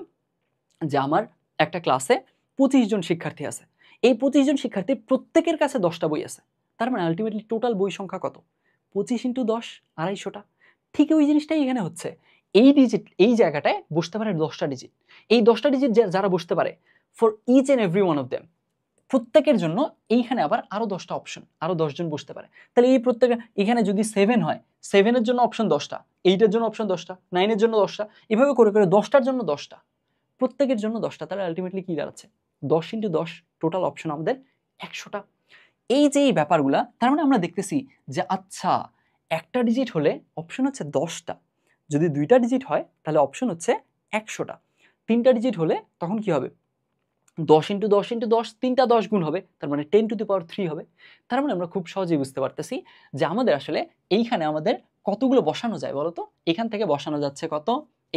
যে আমার একটা ক্লাসে 25 জন শিক্ষার্থী আছে, এই 25 জন শিক্ষার্থীর প্রত্যেকের কাছে 10টা বই আছে, তার মানে আলটিমেটলি টোটাল বই সংখ্যা কত? 25 × 10 250টা। ঠিক ওই জিনিসটাই এখানে হচ্ছে, এই ডিজিট এই জায়গাটায় বসতে পারে 10টা ডিজিট। এই 10টা ডিজিট যারা বসতে পারে, for each and every one of them, প্রত্যেকের জন্য এইখানে আবার আরো 10টা অপশন, আরো 10 জন বসতে পারে। তাহলে এই প্রত্যেকে, এখানে যদি 7 হয়, 7-এর জন্য অপশন 10টা, 8-এর জন্য অপশন 10টা, 9-এর জন্য 10টা, এভাবে করে করে 10টার জন্য 10টা, প্রত্যেকের জন্য 10টা। তাহলে আলটিমেটলি কি দাঁড়াচ্ছে? 10 × 10 টোটাল অপশন আমাদের 100টা। এই যে এই ব্যাপারগুলা, তার মানে আমরা দেখতেছি যে আচ্ছা, একটা ডিজিট হলে অপশন হচ্ছে 10টা, যদি 2টা ডিজিট হয় তাহলে অপশন হচ্ছে 100টা, 3টা ডিজিট হলে তখন কি হবে? 10 × 10 × 10, 3টা 10 গুণ হবে, তার মানে 10⁻³ হবে। তার মানে আমরা খুব সহজেই বুঝতে পারতেছি যে আমাদের আসলে এইখানে আমাদের কতগুলো বসানো যায় বলো তো? এখান থেকে বসানো যাচ্ছে কত?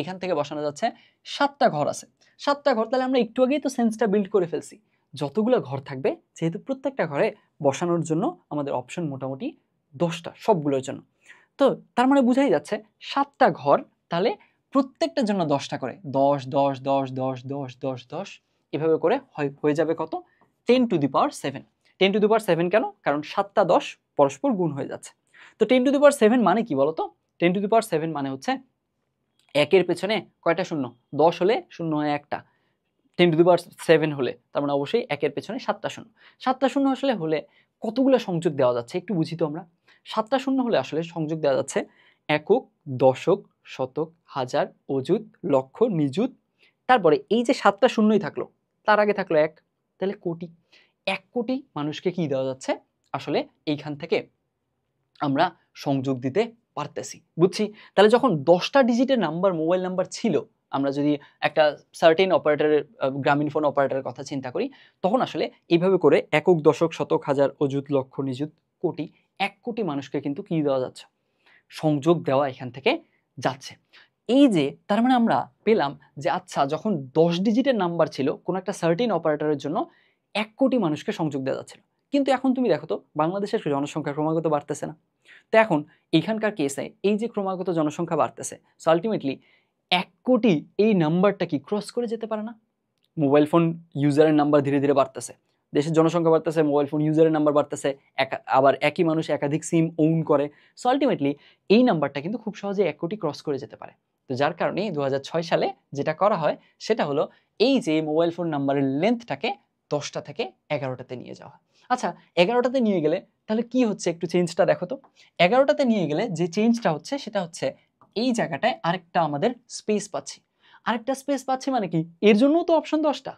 এখান থেকে বসানো যাচ্ছে 7টা ঘর আছে, 7টা ঘর। তাহলে আমরা একটু আগেই তো সেন্সটা বিল্ড করে ফেলছি, যতগুলো ঘর থাকবে যেহেতু প্রত্যেকটা ঘরে বসানোর জন্য আমাদের অপশন মোটামুটি 10টা সবগুলোর জন্য। তো তার মানে বুঝাই যাচ্ছে 7টা ঘর, তাহলে প্রত্যেকটার জন্য 10টা করে, 10 10 10 10 10 10 10, এভাবে করে হয়ে যাবে কত? 10⁻7। 10⁻7 কেন? কারণ 7টা 10 পরস্পর গুণ হয়ে যাচ্ছে। তো 10⁻7 মানে কি বলতো? 10⁻7 মানে হচ্ছে একের পেছনে কয়টা শূন্য? 10 হলে শূন্য হয় একটা, 10⁻7 হলে তার মানে অবশ্যই একের পেছনে 7টা শূন্য। 7টা শূন্য আসলে হলে কতগুলো সংযোগ দেওয়া যাচ্ছে একটু বুঝি তো আমরা। 7টা শূন্য হলে আসলে সংযোগ দেওয়া যাচ্ছে একক, দশক, শতক, হাজার, অযুত, লক্ষ, নিযুত। তারপরে এই যে 7টা শূন্যই থাকলো, তার আগে থাকলো 1, তাহলে কোটি। 1 কোটি মানুষকে কি দেওয়া যাচ্ছে আসলে এইখান থেকে আমরা সংযোগ দিতে পারতেছি, বুঝছি? তাহলে যখন 10টা ডিজিটের নাম্বার মোবাইল নাম্বার ছিল, আমরা যদি একটা সার্টেন অপারেটরের গ্রামীণ ফোন অপারেটরের কথা চিন্তা করি, তখন আসলে এইভাবে করে একক, দশক, শতক, হাজার, অযুত, লক্ষ, নিযুত, কোটি, 1 কোটি মানুষকে কিন্তু কি দেওয়া যাচ্ছে? সংযোগ দেওয়া এখান থেকে যাচ্ছে। এই যে তার মানে আমরা পেলাম যে আচ্ছা, যখন 10 ডিজিটের নাম্বার ছিল কোনো একটা সার্টেন অপারেটরের জন্য 1 কোটি মানুষকে সংযোগ দেওয়া যাচ্ছিল। কিন্তু এখন তুমি দেখো তো বাংলাদেশের জনসংখ্যা ক্রমাগত বাড়তেছে না? তো এখন এইখানকার কেসে এই যে ক্রমাগত জনসংখ্যা বাড়তেছে, সো আলটিমেটলি 1 কোটি এই নাম্বারটা কি ক্রস করে যেতে পারে না? মোবাইল ফোন ইউজারের নাম্বার ধীরে ধীরে বাড়তেছে, দেশের জনসংখ্যা বাড়তেছে, মোবাইল ফোন ইউজারের নাম্বার বাড়তেছে, আবার একই মানুষ একাধিক সিম ওন করে। সো আলটিমেটলি এই নাম্বারটা কিন্তু খুব সহজে 1 কোটি ক্রস করে যেতে পারে। তো যার কারণে 2006 সালে যেটা করা হয় সেটা হলো এই যে মোবাইল ফোন নাম্বারের লেন্থটাকে 10টা থেকে 11টাতে নিয়ে যাওয়া। আচ্ছা, 11টাতে নিয়ে গেলে তাহলে কি হচ্ছে একটু চেঞ্জটা দেখো তো। 11টাতে নিয়ে গেলে যে চেঞ্জটা হচ্ছে সেটা হচ্ছে এই জায়গাটায় আরেকটা আমাদের স্পেস পাচ্ছি। আরেকটা স্পেস পাচ্ছি মানে কি, এর জন্যও তো অপশন 10টা।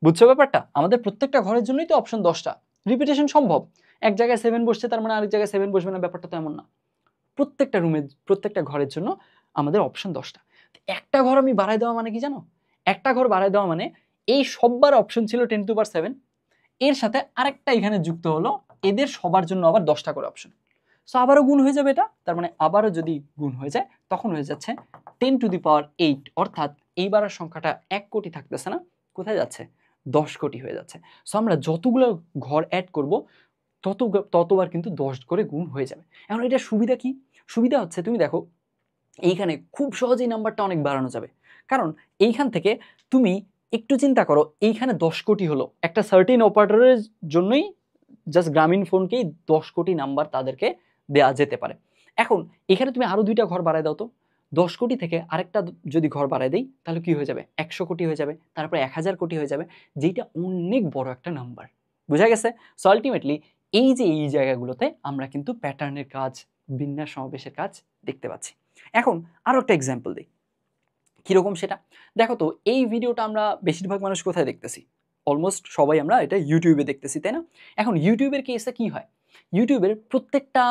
বুঝছো ব্যাপারটা? আমাদের প্রত্যেকটা ঘরের জন্যই তো অপশন 10টা। রিপিটেশন সম্ভব। এক জায়গায় 7 বসছে তার মানে আরেক জায়গায় 7 বসবে না, ব্যাপারটা তো এমন না। প্রত্যেকটা রুমে প্রত্যেকটা ঘরের জন্য আমাদের অপশন 10টা। একটা ঘর আমি বাড়ায় দেওয়া মানে কি জানো? একটা ঘর বাড়ায় দেওয়া মানে এই সববার অপশন ছিল 10⁻7, এর সাথে আরেকটা এখানে যুক্ত হলো, এদের সবার জন্য আবার 10টা করে অপশন। সো আবারও গুণ হয়ে যাবে এটা, তার মানে আবারও যদি গুণ হয়ে যায় তখন হয়ে যাচ্ছে 10⁸8, অর্থাৎ এইবারের সংখ্যাটা 1 কোটি থাকতেছে না, কোথায় যাচ্ছে? 10 কোটি হয়ে যাচ্ছে। সো আমরা যতগুলো ঘর অ্যাড করব ততবার কিন্তু 10 করে গুণ হয়ে যাবে। এখন এটা সুবিধা কি? সুবিধা হচ্ছে তুমি দেখো এইখানে খুব সহজেই নাম্বারটা অনেক বাড়ানো যাবে, কারণ এইখান থেকে তুমি একটু চিন্তা করো, এইখানে 10 কোটি হলো একটা সার্টেন অপারেটরের জন্যই, জাস্ট গ্রামীণ ফোনকেই 10 কোটি নাম্বার তাদেরকে দেয়া যেতে পারে। এখন এখানে তুমি আরো 2টা ঘর বাড়ায় দাও তো, 10 কোটি থেকে আরেকটা যদি ঘর বাড়ায় দেই তাহলে কি হয়ে যাবে? 100 কোটি হয়ে যাবে, তারপরে 1000 কোটি হয়ে যাবে, যেটা অনেক বড় একটা নাম্বার। বোঝা গেছে? সো আলটিমেটলি এই যে এই জায়গাগুলোতে আমরা কিন্তু প্যাটার্নের কাজ, বিন্যাস সমাবেশের কাজ দেখতে পাচ্ছি। এখন আরো একটা এক্সাম্পল দিই, কিরকম সেটা দেখো তো। এই ভিডিওটা আমরা বেশিরভাগ মানুষ কোথায় দেখতেছি? অলমোস্ট সবাই আমরা এটা ইউটিউবে দেখতেছি, তাই না? এখন ইউটিউবের কেসে কি হয়, ইউটিউবের প্রত্যেকটা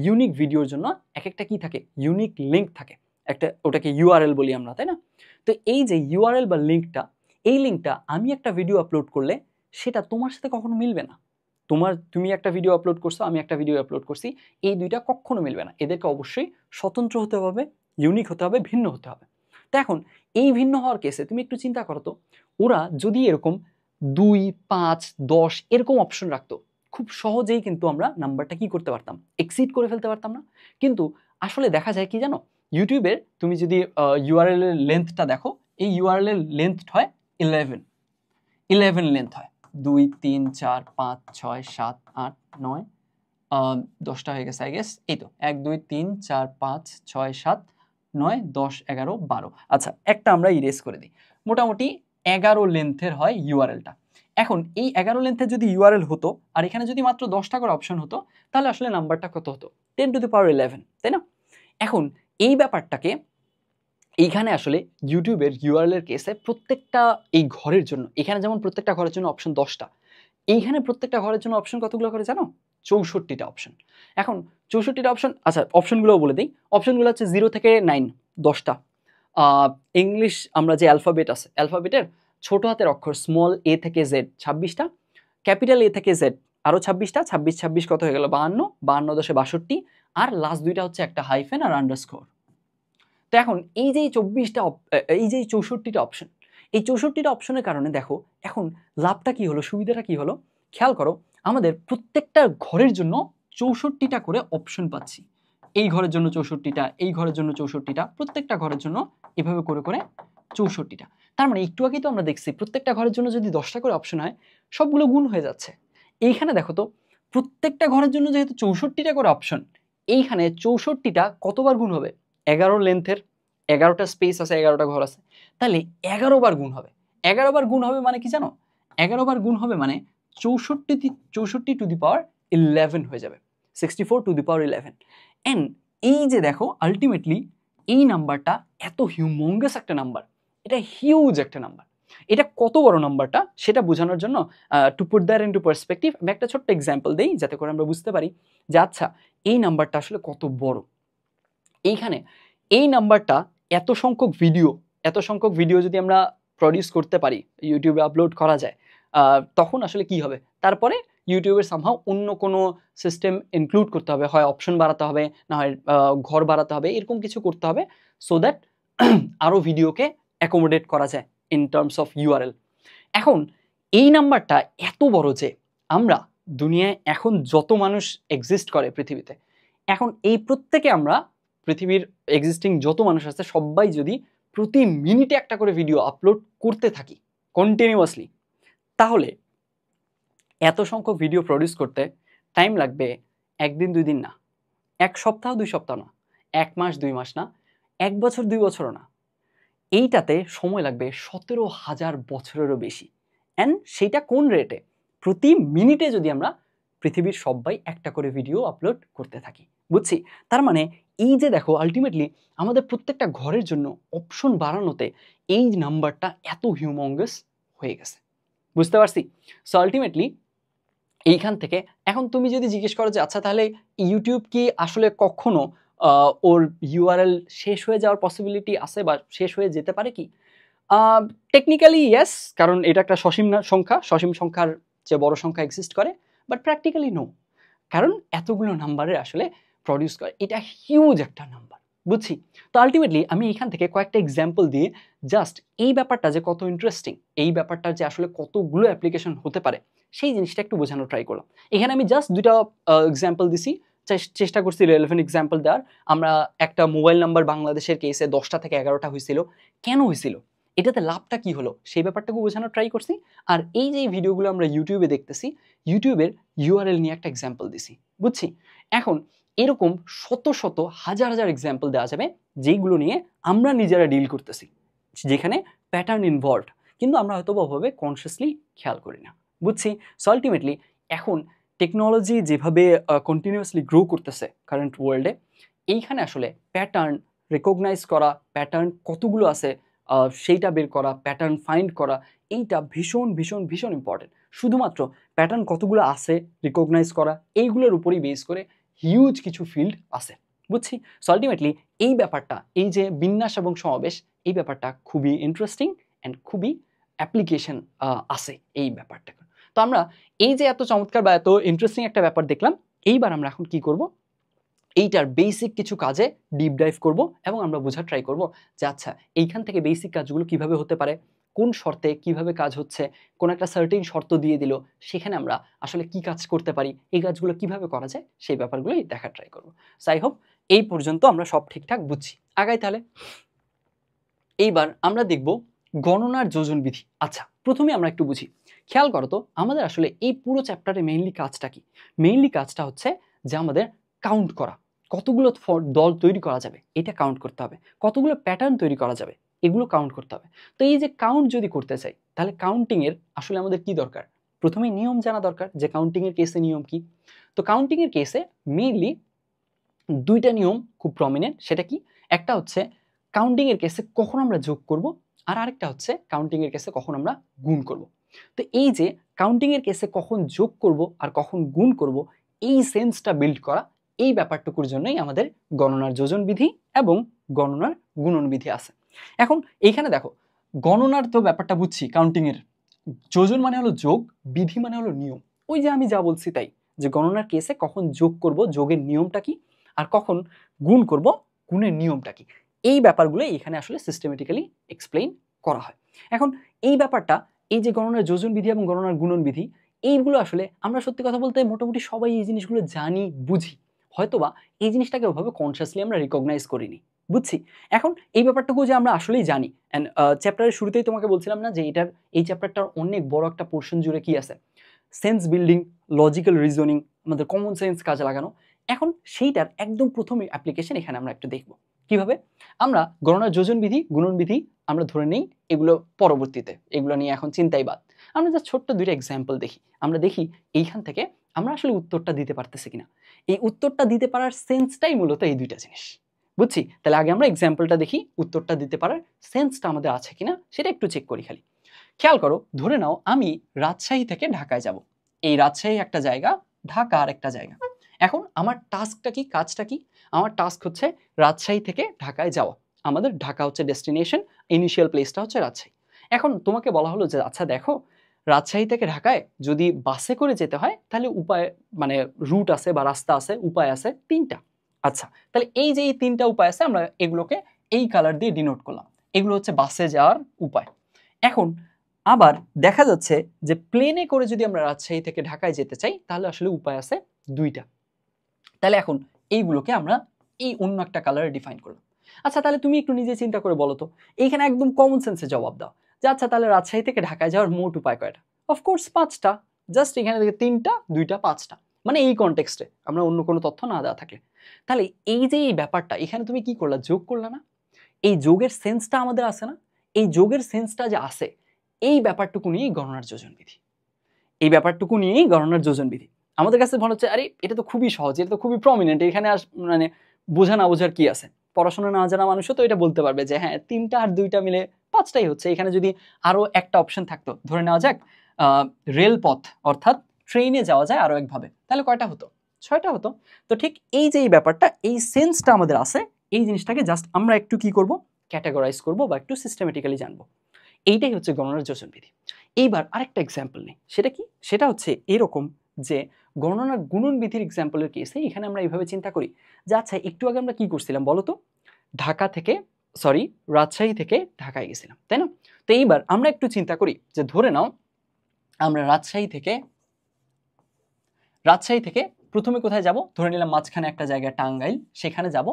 ইউনিক ভিডিওর জন্য এক একটা কি থাকে, ইউনিক লিঙ্ক থাকে একটা, ওটাকে ইউআরএল বলি আমরা, তাই না? তো এই যে ইউআরএল বা লিঙ্কটা, এই লিঙ্কটা আমি একটা ভিডিও আপলোড করলে সেটা তোমার সাথে কখনো মিলবে না। তুমি একটা ভিডিও আপলোড করছো, আমি একটা ভিডিও আপলোড করছি, এই দুইটা কখনো মিলবে না। এদেরকে অবশ্যই স্বতন্ত্র হতে হবে, ইউনিক হতে হবে, ভিন্ন হতে হবে। তো এখন এই ভিন্ন হওয়ার কেসে তুমি একটু চিন্তা করো তো, ওরা যদি এরকম 2, 5, 10 এরকম অপশন রাখতো, খুব সহজেই কিন্তু আমরা নাম্বারটা কি করতে পারতাম, এক্সিড করে ফেলতে পারতাম না? কিন্তু আসলে দেখা যায় কি জানো, ইউটিউবের তুমি যদি ইউআরএল এর লেন্থটা দেখো, এই ইউআরএল এর লেন্থ হয় 11 লেন্থ হয়। 2, 3, 4, 5, 6, 7, 8, 9, 10টা হয়ে গেছে আই গেস। এই তো 1, 2, 3, 4, 5, 6, 7, 9, 10, 11, 12। আচ্ছা, একটা আমরা ইরেজ করে দিই। মোটামুটি 11 লেন্থের হয় ইউআরএলটা। এখন এই 11 লেন্থের যদি ইউআরএল হতো আর এখানে যদি মাত্র 10টা করে অপশন হতো, তাহলে আসলে নাম্বারটা কত হতো? 10⁻11, তাই না? এখন এই ব্যাপারটাকে এইখানে আসলে ইউটিউবের ইউআরএল এর কেসে প্রত্যেকটা এই ঘরের জন্য, এখানে যেমন প্রত্যেকটা ঘরের জন্য অপশন 10টা, এইখানে প্রত্যেকটা ঘরের জন্য অপশন কতগুলো করে জানো? 64টা অপশন। এখন 64টা অপশন, আচ্ছা অপশনগুলোও বলে দিই। অপশনগুলো হচ্ছে 0 থেকে 9, 10টা। ইংলিশ আমরা যে অ্যালফাবেট আছে, অ্যালফাবেটের ছোট হাতের অক্ষর স্মল এ থেকে জেড 26টা, ক্যাপিটাল এ থেকে জেড আরও 26টা, 26 26 কত হয়ে গেল? 52, 52 10 62, আর লাস্ট দুইটা হচ্ছে একটা হাইফেন আর আন্ডারস্কোর। তো এখন এই যে 64টা অপশন, এই 64টা অপশনের কারণে দেখো এখন লাভটা কি হলো, সুবিধাটা কি হলো, খেয়াল করো। আমাদের প্রত্যেকটা ঘরের জন্য 64টা করে অপশন পাচ্ছি। এই ঘরের জন্য 64টা, এই ঘরের জন্য 64টা, প্রত্যেকটা ঘরের জন্য এভাবে করে করে 64টা। তার মানে একটু আগেই তো আমরা দেখছি প্রত্যেকটা ঘরের জন্য যদি 10টা করে অপশন হয়, সবগুলো গুণ হয়ে যাচ্ছে। এইখানে দেখো তো, প্রত্যেকটা ঘরের জন্য যেহেতু 64টা করে অপশন, এইখানে 64টা কতবার গুণ হবে? 11 লেন্থের, 11টা স্পেস আছে, 11টা ঘর আছে, তাহলে 11 বার গুণ হবে। 11 বার গুণ হবে মানে কি জানো? 11 বার গুণ হবে মানে 64 টু দি পাওয়ার 11 হয়ে যাবে, 64 টু দি পাওয়ার 11। এন্ড এই যে দেখো আলটিমেটলি এই নাম্বারটা এত হিউমঙ্গাস একটা নাম্বার, এটা হিউজ একটা নাম্বার। এটা কত বড় নাম্বারটা সেটা বোঝানোর জন্য to put that into perspective আমি একটা ছোট্ট এক্সাম্পল দেই, যাতে করে আমরা বুঝতে পারি যে আচ্ছা এই নাম্বারটা আসলে কত বড়। এইখানে এই নাম্বারটা এত সংখ্যক ভিডিও যদি আমরা প্রডিউস করতে পারি, ইউটিউবে আপলোড করা যায়, তখন আসলে কি হবে? তারপরে ইউটিউবের সামহাও অন্য কোনো সিস্টেম ইনক্লুড করতে হবে, হয় অপশন বাড়াতে হবে, না হয় ঘর বাড়াতে হবে, এরকম কিছু করতে হবে, সো দ্যাট আরও ভিডিওকে অ্যাকোমোডেট করা যায় ইন টার্মস অফ ইউআরএল। এখন এই নাম্বারটা এত বড় যে আমরা দুনিয়ায় এখন যত মানুষ এক্সিস্ট করে পৃথিবীতে, এখন এই প্রত্যেকে আমরা পৃথিবীর এক্সিস্টিং যত মানুষ আছে সবাই যদি প্রতি মিনিটে একটা করে ভিডিও আপলোড করতে থাকি কন্টিনিউয়াসলি, তাহলে এত সংখ্যক ভিডিও প্রডিউস করতে টাইম লাগবে 1 দিন 2 দিন না, 1 সপ্তাহ 2 সপ্তাহ না, 1 মাস 2 মাস না, 1 বছর 2 বছরও না। এইটাতে সময় লাগবে 17,000 বছরেরও বেশি। অ্যান্ড সেইটা কোন রেটে? প্রতি মিনিটে যদি আমরা পৃথিবীর সবাই একটা করে ভিডিও আপলোড করতে থাকি। বুঝছি? তার মানে এই যে দেখো আল্টিমেটলি আমাদের প্রত্যেকটা ঘরের জন্য অপশন বাড়ানোতে এই নাম্বারটা এত হিউমঙ্গাস হয়ে গেছে। বুঝতে পারছি? সো আল্টিমেটলি এইখান থেকে এখন তুমি যদি জিজ্ঞেস করো যে আচ্ছা তাহলে ইউটিউব কি আসলে কখনো ওর ইউআরএল শেষ হয়ে যাওয়ার পসিবিলিটি আছে বা শেষ হয়ে যেতে পারে কি? টেকনিক্যালি ইয়েস, কারণ এটা একটা সসীম সংখ্যা, সসীম সংখ্যার যে বড় সংখ্যা এক্সিস্ট করে, বাট প্র্যাকটিক্যালি নো, কারণ এতগুলো নাম্বারের আসলে প্রডিউস করে, এটা হিউজ একটা নাম্বার। বুঝছি? তো আলটিমেটলি আমি এখান থেকে কয়েকটা এক্সাম্পল দিয়ে জাস্ট এই ব্যাপারটা যে কত ইন্টারেস্টিং, এই ব্যাপারটার যে আসলে কতগুলো অ্যাপ্লিকেশন হতে পারে সেই জিনিসটা একটু বোঝানোর ট্রাই করলাম। এখানে আমি জাস্ট দুইটা এক্সাম্পল দিছি, চেষ্টা করছি রেলেভেন্ট এক্সাম্পল দেওয়ার। আমরা একটা মোবাইল নাম্বার বাংলাদেশের কেসে 10টা থেকে 11টা হয়েছিল, কেন হয়েছিল, এটাতে লাভটা কি হলো, সেই ব্যাপারটাকে বোঝানোর ট্রাই করছি। আর এই যে ভিডিওগুলো আমরা ইউটিউবে দেখতেছি, ইউটিউবের ইউআরএল নিয়ে একটা এক্সাম্পল দিছি। বুঝছি? এখন এরকম শত শত হাজার হাজার এক্সাম্পল দেওয়া যাবে যেইগুলো নিয়ে আমরা নিজেরা ডিল করতেছি, যেখানে প্যাটার্ন ইনভলভড, কিন্তু আমরা হয়তো ওভাবে কনসিয়াসলি খেয়াল করি না। বুঝছি? সো আলটিমেটলি এখন টেকনোলজি যেভাবে কন্টিনিউয়াসলি গ্রো করতেছে কারেন্ট ওয়ার্ল্ডে, এইখানে আসলে প্যাটার্ন রেকগনাইজ করা, প্যাটার্ন কতগুলো আছে সেইটা বের করা, প্যাটার্ন ফাইন্ড করা, এইটা ভীষণ ভীষণ ভীষণ ইম্পর্টেন্ট। শুধুমাত্র প্যাটার্ন কতগুলো আছে রিকগনাইজ করা, এইগুলোর উপরই বেস করে হিউজ কিছু ফিল্ড আছে। বুঝছি? সো আলটিমেটলি এই ব্যাপারটা, এই যে বিন্যাস এবং সমাবেশ, এই ব্যাপারটা খুবই ইন্টারেস্টিং অ্যান্ড খুবই অ্যাপ্লিকেশন আছে এই ব্যাপারটা। তো আমরা এই যে এত চমৎকার বা এত ইন্টারেস্টিং একটা ব্যাপার দেখলাম, এইবার আমরা এখন কি করব, এইটার বেসিক কিছু কাজে ডিপ ডাইভ করব এবং আমরা বোঝার ট্রাই করব যে আচ্ছা এইখান থেকে বেসিক কাজগুলো কিভাবে হতে পারে, কোন শর্তে কিভাবে কাজ হচ্ছে, কোন একটা সার্টেন শর্ত দিয়ে দিল, সেখানে আমরা আসলে কি কাজ করতে পারি, এই কাজগুলো কিভাবে করা যায়, সেই ব্যাপারগুলোই দেখার ট্রাই করব। সো আই হোপ এই পর্যন্ত আমরা সব ঠিকঠাক বুঝছি। আগাই তাহলে। এইবার আমরা দেখব গণনার যোজন বিধি। আচ্ছা প্রথমে আমরা একটু বুঝি, খেয়াল করো তো আমাদের আসলে এই পুরো চ্যাপ্টারে মেইনলি কাজটা কি? মেইনলি কাজটা হচ্ছে যে আমাদের কাউন্ট করা, কতগুলো দল তৈরি করা যাবে এটা কাউন্ট করতে হবে, কতগুলো প্যাটার্ন তৈরি করা যাবে এগুলো কাউন্ট করতে হবে। তো এই যে কাউন্ট যদি করতে চাই তাহলে কাউন্টিংয়ের আসলে আমাদের কি দরকার? প্রথমে নিয়ম জানা দরকার যে কাউন্টিংয়ের কেসে নিয়ম কি। তো কাউন্টিংয়ের কেসে মেইনলি দুইটা নিয়ম খুব প্রমিনেন্ট। সেটা কি? একটা হচ্ছে কাউন্টিংয়ের কেসে কখন আমরা যোগ করব, আর আরেকটা হচ্ছে কাউন্টিংয়ের কেসে কখন আমরা গুণ করব। তো এই যে কাউন্টিংয়ের কেসে কখন যোগ করব আর কখন গুণ করব, এই সেন্সটা বিল্ড করা, এই ব্যাপারটুকুর জন্যই আমাদের গণনার যোজন বিধি এবং গণনার গুণন বিধি আছে। এখন এইখানে দেখো গণনার তো ব্যাপারটা বুঝছি, কাউন্টিংয়ের যোজন মানে হলো যোগ, বিধি মানে হলো নিয়ম। ওই যে আমি যা বলছি তাই, যে গণনার কেসে কখন যোগ করব, যোগের নিয়মটা কি, আর কখন গুণ করব, গুণের নিয়মটা কি, এই ব্যাপারগুলো এখানে আসলে সিস্টেমেটিক্যালি এক্সপ্লেইন করা হয়। এখন এই ব্যাপারটা, এই যে গণনার যোজন বিধি এবং গণনার গুণন বিধি, এইগুলো আসলে আমরা সত্যি কথা বলতে মোটামুটি সবাই এই জিনিসগুলো জানি, বুঝি, হয়তোবা এই জিনিসটাকে ওভাবে কনসিয়াসলি আমরা রিকগনাইজ করিনি। বুঝছি? এখন এই ব্যাপারটুকু যে আমরা আসলেই জানি, অ্যান্ড চ্যাপ্টারের শুরুতেই তোমাকে বলছিলাম না যে এই চ্যাপ্টারটার অনেক বড় একটা পোর্শন জুড়ে কি আছে, সেন্স বিল্ডিং, লজিক্যাল রিজনিং, আমাদের কমন সেন্স কাজে লাগানো। এখন সেইটার একদম প্রথম অ্যাপ্লিকেশন এখানে আমরা একটু দেখব। কিভাবে? আমরা গণনার যোজন বিধি, গুণন বিধি আমরা ধরে নেই এগুলো পরবর্তীতে, এগুলো নিয়ে এখন চিন্তাই বাদ। আমরা জাস্ট ছোট্ট দুইটা এক্সাম্পল দেখি, আমরা দেখি এইখান থেকে আমরা আসলে উত্তরটা দিতে পারতেছি কিনা। এই উত্তরটা দিতে পারার সেন্সটাই মূলত এই দুইটা জিনিস। বুঝছি? তাহলে আগে আমরা এক্সাম্পলটা দেখি, উত্তরটা দিতে পারার সেন্সটা আমাদের আছে কিনা সেটা একটু চেক করি খালি। খেয়াল করো, ধরে নাও আমি রাজশাহী থেকে ঢাকায় যাব। এই রাজশাহী একটা জায়গা, ঢাকা আর একটা জায়গা। এখন আমার টাস্কটা কি, কাজটা কি? আমার টাস্ক হচ্ছে রাজশাহী থেকে ঢাকায় যাওয়া। আমাদের ঢাকা হচ্ছে ডেস্টিনেশন, ইনিশিয়াল প্লেসটা হচ্ছে রাজশাহী। এখন তোমাকে বলা হলো যে আচ্ছা দেখো, রাজশাহী থেকে ঢাকায় যদি বাসে করে যেতে হয় তাহলে উপায়, মানে রুট আছে বা রাস্তা আছে, উপায় আছে 3টা। আচ্ছা তাহলে এই যে এই 3টা উপায় আছে, আমরা এগুলোকে এই কালার দিয়ে ডিনোট করলাম, এগুলো হচ্ছে বাসে যাওয়ার উপায়। এখন আবার দেখা যাচ্ছে যে প্লেনে করে যদি আমরা রাজশাহী থেকে ঢাকায় যেতে চাই তাহলে আসলে উপায় আছে 2টা। তাহলে এখন এইগুলোকে আমরা এই অন্য একটা কালারে ডিফাইন করলাম। আচ্ছা তাহলে তুমি একটু নিজে চিন্তা করে বলো তো, এইখানে একদম কমন সেন্সে জবাব দাও যে আচ্ছা তাহলে রাজশাহী থেকে ঢাকায় যাওয়ার মোট উপায় কয়টা? অফকোর্স 5টা। জাস্ট এখানে থেকে 3টা 2টা 5টা, মানে এই কনটেক্সটে আমরা অন্য কোনো তথ্য না দেওয়া থাকলে। তাহলে এই যে এই ব্যাপারটা এখানে তুমি কি করলা, যোগ করলা না? এই যোগের সেন্সটা আমাদের আছে না? এই যোগের সেন্সটা যে আছে, এই ব্যাপারটুকু নিয়েই গণনার যোজন বিধি। এই ব্যাপারটুকু নিয়েই গণনার যোজন বিধি আমাদের কাছে মনে হচ্ছে আরে এটা তো খুবই সহজ, এটা তো খুবই প্রমিনেন্ট, এখানে মানে বোঝা না বোঝার কি আছে? পড়াশোনা না জানা মানুষও তো এটা বলতে পারবে যে হ্যাঁ 3টা আর 2টা মিলে 5টাই হচ্ছে। এখানে যদি আরো একটা অপশন থাকতো, ধরে নেওয়া যাক রেলপথ অর্থাৎ ট্রেনে যাওয়া যায় আরো একভাবে, তাহলে কয়টা হতো? 6টা হতো। তো ঠিক এই যে এই ব্যাপারটা, এই সেন্সটা আমাদের আছে, এই জিনিসটাকে জাস্ট আমরা একটু কি করব, ক্যাটাগরাইজ করব বা একটু সিস্টেমেটিক্যালি জানবো। এইটাই হচ্ছে গণনার যোজন বিধি। এইবার আরেকটা এক্সাম্পল নেই, সেটা কি? সেটা হচ্ছে এরকম যে গণনার গুণন বিধির এক্সাম্পলের কেসে এখানে আমরা এইভাবে চিন্তা করি যে আচ্ছা একটু আগে আমরা কি করছিলাম বলো তো, রাজশাহী থেকে ঢাকায় গেছিলাম, তাই না? তো এইবার আমরা একটু চিন্তা করি যে ধরে নাও আমরা রাজশাহী থেকে প্রথমে কোথায় যাব, ধরে নিলাম মাঝখানে একটা জায়গা টাঙ্গাইল, সেখানে যাব।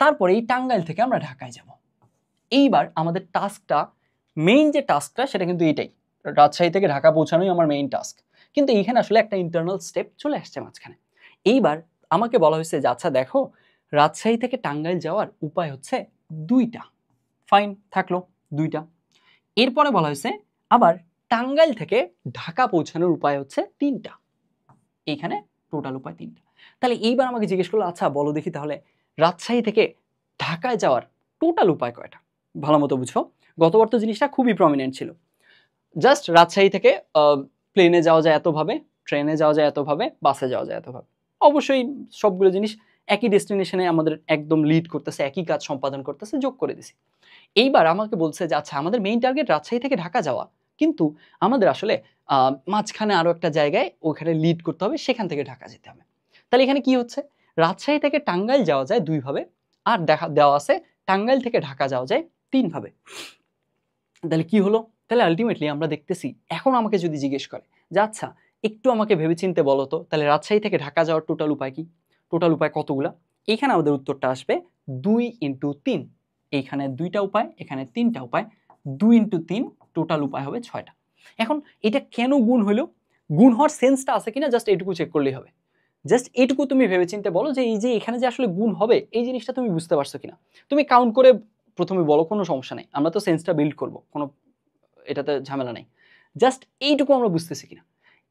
তারপরে এই টাঙ্গাইল থেকে আমরা ঢাকায় যাব। এইবার আমাদের টাস্কটা, মেইন যে টাস্কটা সেটা কিন্তু এটাই, রাজশাহী থেকে ঢাকা পৌঁছানোই আমার মেইন টাস্ক। কিন্তু এইখানে আসলে একটা ইন্টারনাল স্টেপ চলে আসছে মাঝখানে। এইবার আমাকে বলা হয়েছে যে আচ্ছা দেখো, রাজশাহী থেকে টাঙ্গাইল যাওয়ার উপায় হচ্ছে 2টা। ফাইন, থাকলো 2টা। এরপরে বলা হয়েছে আবার টাঙ্গাইল থেকে ঢাকা পৌঁছানোর উপায় হচ্ছে 3টা। এইখানে টোটাল উপায় 3টা। তাহলে এইবার আমাকে জিজ্ঞেস করলো আচ্ছা বলো দেখি তাহলে রাজশাহী থেকে ঢাকায় যাওয়ার টোটাল উপায় কয়টা? ভালো মতো বুঝো, গতবার তো জিনিসটা খুবই প্রমিনেন্ট ছিল। জাস্ট রাজশাহী থেকে প্লেনে যাওয়া যায় এতভাবে, ট্রেনে যাওয়া যায় এতভাবে, বাসে যাওয়া যায় এতভাবে। অবশ্যই সবগুলো জিনিস একই ডেস্টিনেশনে আমাদের একদম লিড করতেছে, একই কাজ সম্পাদন করতেছে, যোগ করে দিছি। এইবার আমাকে বলছে যে আচ্ছা আমাদের মেইন টার্গেট রাজশাহী থেকে ঢাকা যাওয়া, কিন্তু আমাদের আসলে মাঝখানে আরো একটা জায়গায় ওখানে লিড করতে হবে, সেখান থেকে ঢাকা যেতে হবে। তাহলে এখানে কি হচ্ছে, রাজশাহী থেকে টাঙ্গাইল যাওয়া যায় 2ভাবে, আর দেওয়া আছে টাঙ্গাইল থেকে ঢাকা যাওয়া যায় 3ভাবে। তাহলে কি হলো? তাহলে আলটিমেটলি আমরা দেখতেছি, এখন আমাকে যদি জিজ্ঞেস করে যে আচ্ছা একটু আমাকে ভেবেচিন্তে বলো তো তাহলে রাজশাহী থেকে ঢাকা যাওয়ার টোটাল উপায় কি, টোটাল উপায় কতগুলা? এইখানে আমাদের উত্তরটা আসবে 2 × 3। এইখানে 2টা উপায়, এখানে 3টা উপায়, 2 × 3 টোটাল উপায় হবে 6টা। এখন এটা কেন গুণ হলো? গুণ হওয়ার সেন্সটা আছে কিনা জাস্ট এইটুকু চেক করলেই হবে। জাস্ট এইটুকু তুমি ভেবেচিন্তে বলো যে এই যে এখানে যে আসলে গুণ হবে এই জিনিসটা তুমি বুঝতে পারছো কিনা। তুমি কাউন্ট করে প্রথমে বলো, কোনো সমস্যা নেই, আমরা তো সেন্সটা বিল্ড করবো, কোনো এটাতে ঝামেলা নেই। জাস্ট এইটুকু আমরা বুঝতেছি কিনা।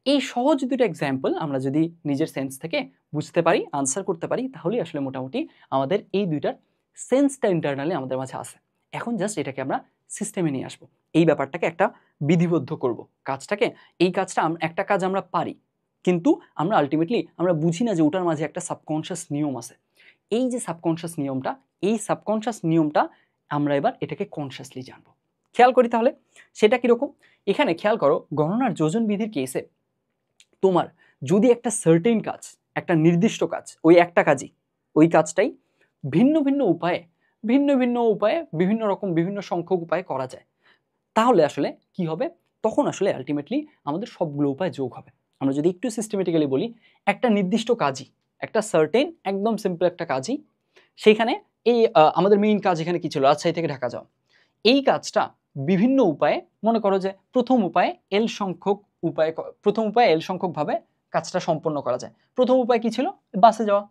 এই সহজ দুটো এক্সাম্পল আমরা যদি নিজের সেন্স থেকে বুঝতে পারি, আনসার করতে পারি, তাহলেই আসলে মোটামুটি আমাদের এই দুইটার সেন্সটা ইন্টারনালি আমাদের মাঝে আছে। এখন জাস্ট এটাকে আমরা সিস্টেমে নিয়ে আসবো, এই ব্যাপারটাকে একটা বিধিবদ্ধ করব কাজটাকে। এই কাজটা একটা কাজ আমরা পারি, কিন্তু আমরা আলটিমেটলি আমরা বুঝি না যে ওটার মাঝে একটা সাবকনশিয়াস নিয়ম আছে। এই যে সাবকনশিয়াস নিয়মটা, এই সাবকনশিয়াস নিয়মটা আমরা এবার এটাকে কনশিয়াসলি জানবো। খেয়াল করি তাহলে সেটা কিরকম। এখানে খেয়াল করো, গণনার যোজন বিধির কেসে তোমার যদি একটা সার্টেন কাজ, একটা নির্দিষ্ট কাজ, ওই একটা কাজই, ওই কাজটাই ভিন্ন ভিন্ন উপায়ে বিভিন্ন রকম বিভিন্ন সংখ্যক উপায়ে করা যায়, তাহলে আসলে কি হবে, তখন আসলে আলটিমেটলি আমাদের সবগুলো উপায় যোগ হবে। আমরা যদি একটু সিস্টেমেটিক্যালি বলি, একটা নির্দিষ্ট কাজই, একটা সার্টেন একদম সিম্পল একটা কাজই, সেইখানে এই আমাদের মেইন কাজ এখানে কি ছিল, রাজশাহী থেকে ঢাকা যাওয়া। এই কাজটা বিভিন্ন উপায়ে, মনে করো যে প্রথম উপায়ে এল সংখ্যক ভাবে কাজটা সম্পন্ন করা যায়। প্রথম উপায় কি ছিল, বাসে যাওয়া।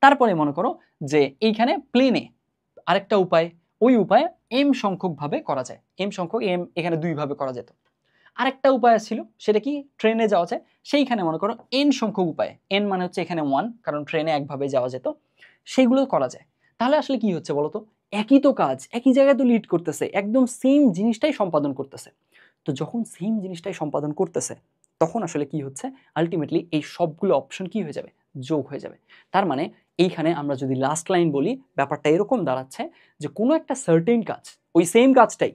তারপরে মনে করো যে এইখানে প্লেনে আরেকটা উপায়, ওই উপায়ে এম সংখ্যক ভাবে করা যায়, এম এখানে 2ভাবে করা যেত। আরেকটা উপায় ছিল, সেটা কি, ট্রেনে যাওয়া যায়। সেইখানে মনে করো এন সংখ্যক উপায়, এন মানে হচ্ছে এখানে 1, কারণ ট্রেনে একভাবে যাওয়া যেত, সেইগুলো করা যায়। তাহলে আসলে কি হচ্ছে বলতো, একই তো কাজ, একই জায়গায় তো লিড করতেছে, একদম সেম জিনিসটাই সম্পাদন করতেছে। তো যখন সেম জিনিসটাই সম্পাদন করতেছে, তখন আসলে কি হচ্ছে, আলটিমেটলি এই সবগুলো অপশন কি হয়ে যাবে, যোগ হয়ে যাবে। তার মানে এইখানে আমরা যদি লাস্ট লাইন বলি, ব্যাপারটা এরকম দাঁড়াচ্ছে যে কোনো একটা সার্টেন কাজ, ওই সেম কাজটাই,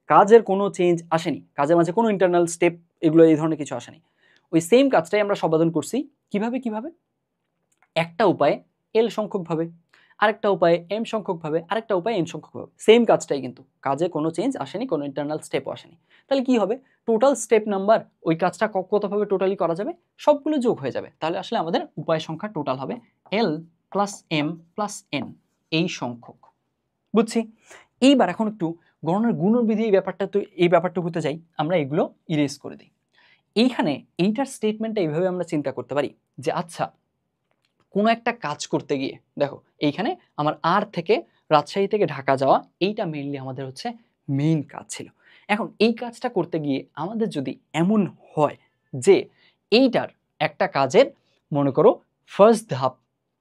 কাজের কোনো চেঞ্জ আসেনি, কাজের মাঝে কোনো ইন্টারনাল স্টেপ এগুলো এই ধরনের কিছু আসেনি, ওই সেম কাজটাই আমরা সম্পাদন করছি কিভাবে, একটা উপায়ে এল সংখ্যক ভাবে, আরেকটা উপায়ে এম সংখ্যক ভাবে, আরেকটা উপায়ে এন সংখ্যক ভাবে, সেম কাজটাই, কিন্তু কাজে কোনো চেঞ্জ আসেনি, কোনো ইন্টারনাল স্টেপও আসেনি। তাহলে কি হবে, টোটাল স্টেপ নাম্বার, ওই কাজটা কতভাবে টোটালি করা যাবে, সবগুলো যোগ হয়ে যাবে। তাহলে আসলে আমাদের উপায় সংখ্যা টোটাল হবে এল প্লাস এম প্লাস এন এই সংখ্যক। বুঝছি। এইবার এখন একটু গণনার গুণবিধি এই ব্যাপারটুকুতে যাই, আমরা এগুলো ইরেজ করে দিই। এইখানে এইটার স্টেটমেন্টটা এইভাবে আমরা চিন্তা করতে পারি যে আচ্ছা কোনো একটা কাজ করতে গিয়ে দেখো এইখানে আমার আর থেকে রাজশাহী থেকে ঢাকা যাওয়া এইটা মেইনলি আমাদের হচ্ছে মেইন কাজ ছিল। এখন এই কাজটা করতে গিয়ে আমাদের যদি এমন হয় যে এইটার একটা কাজের মনে করো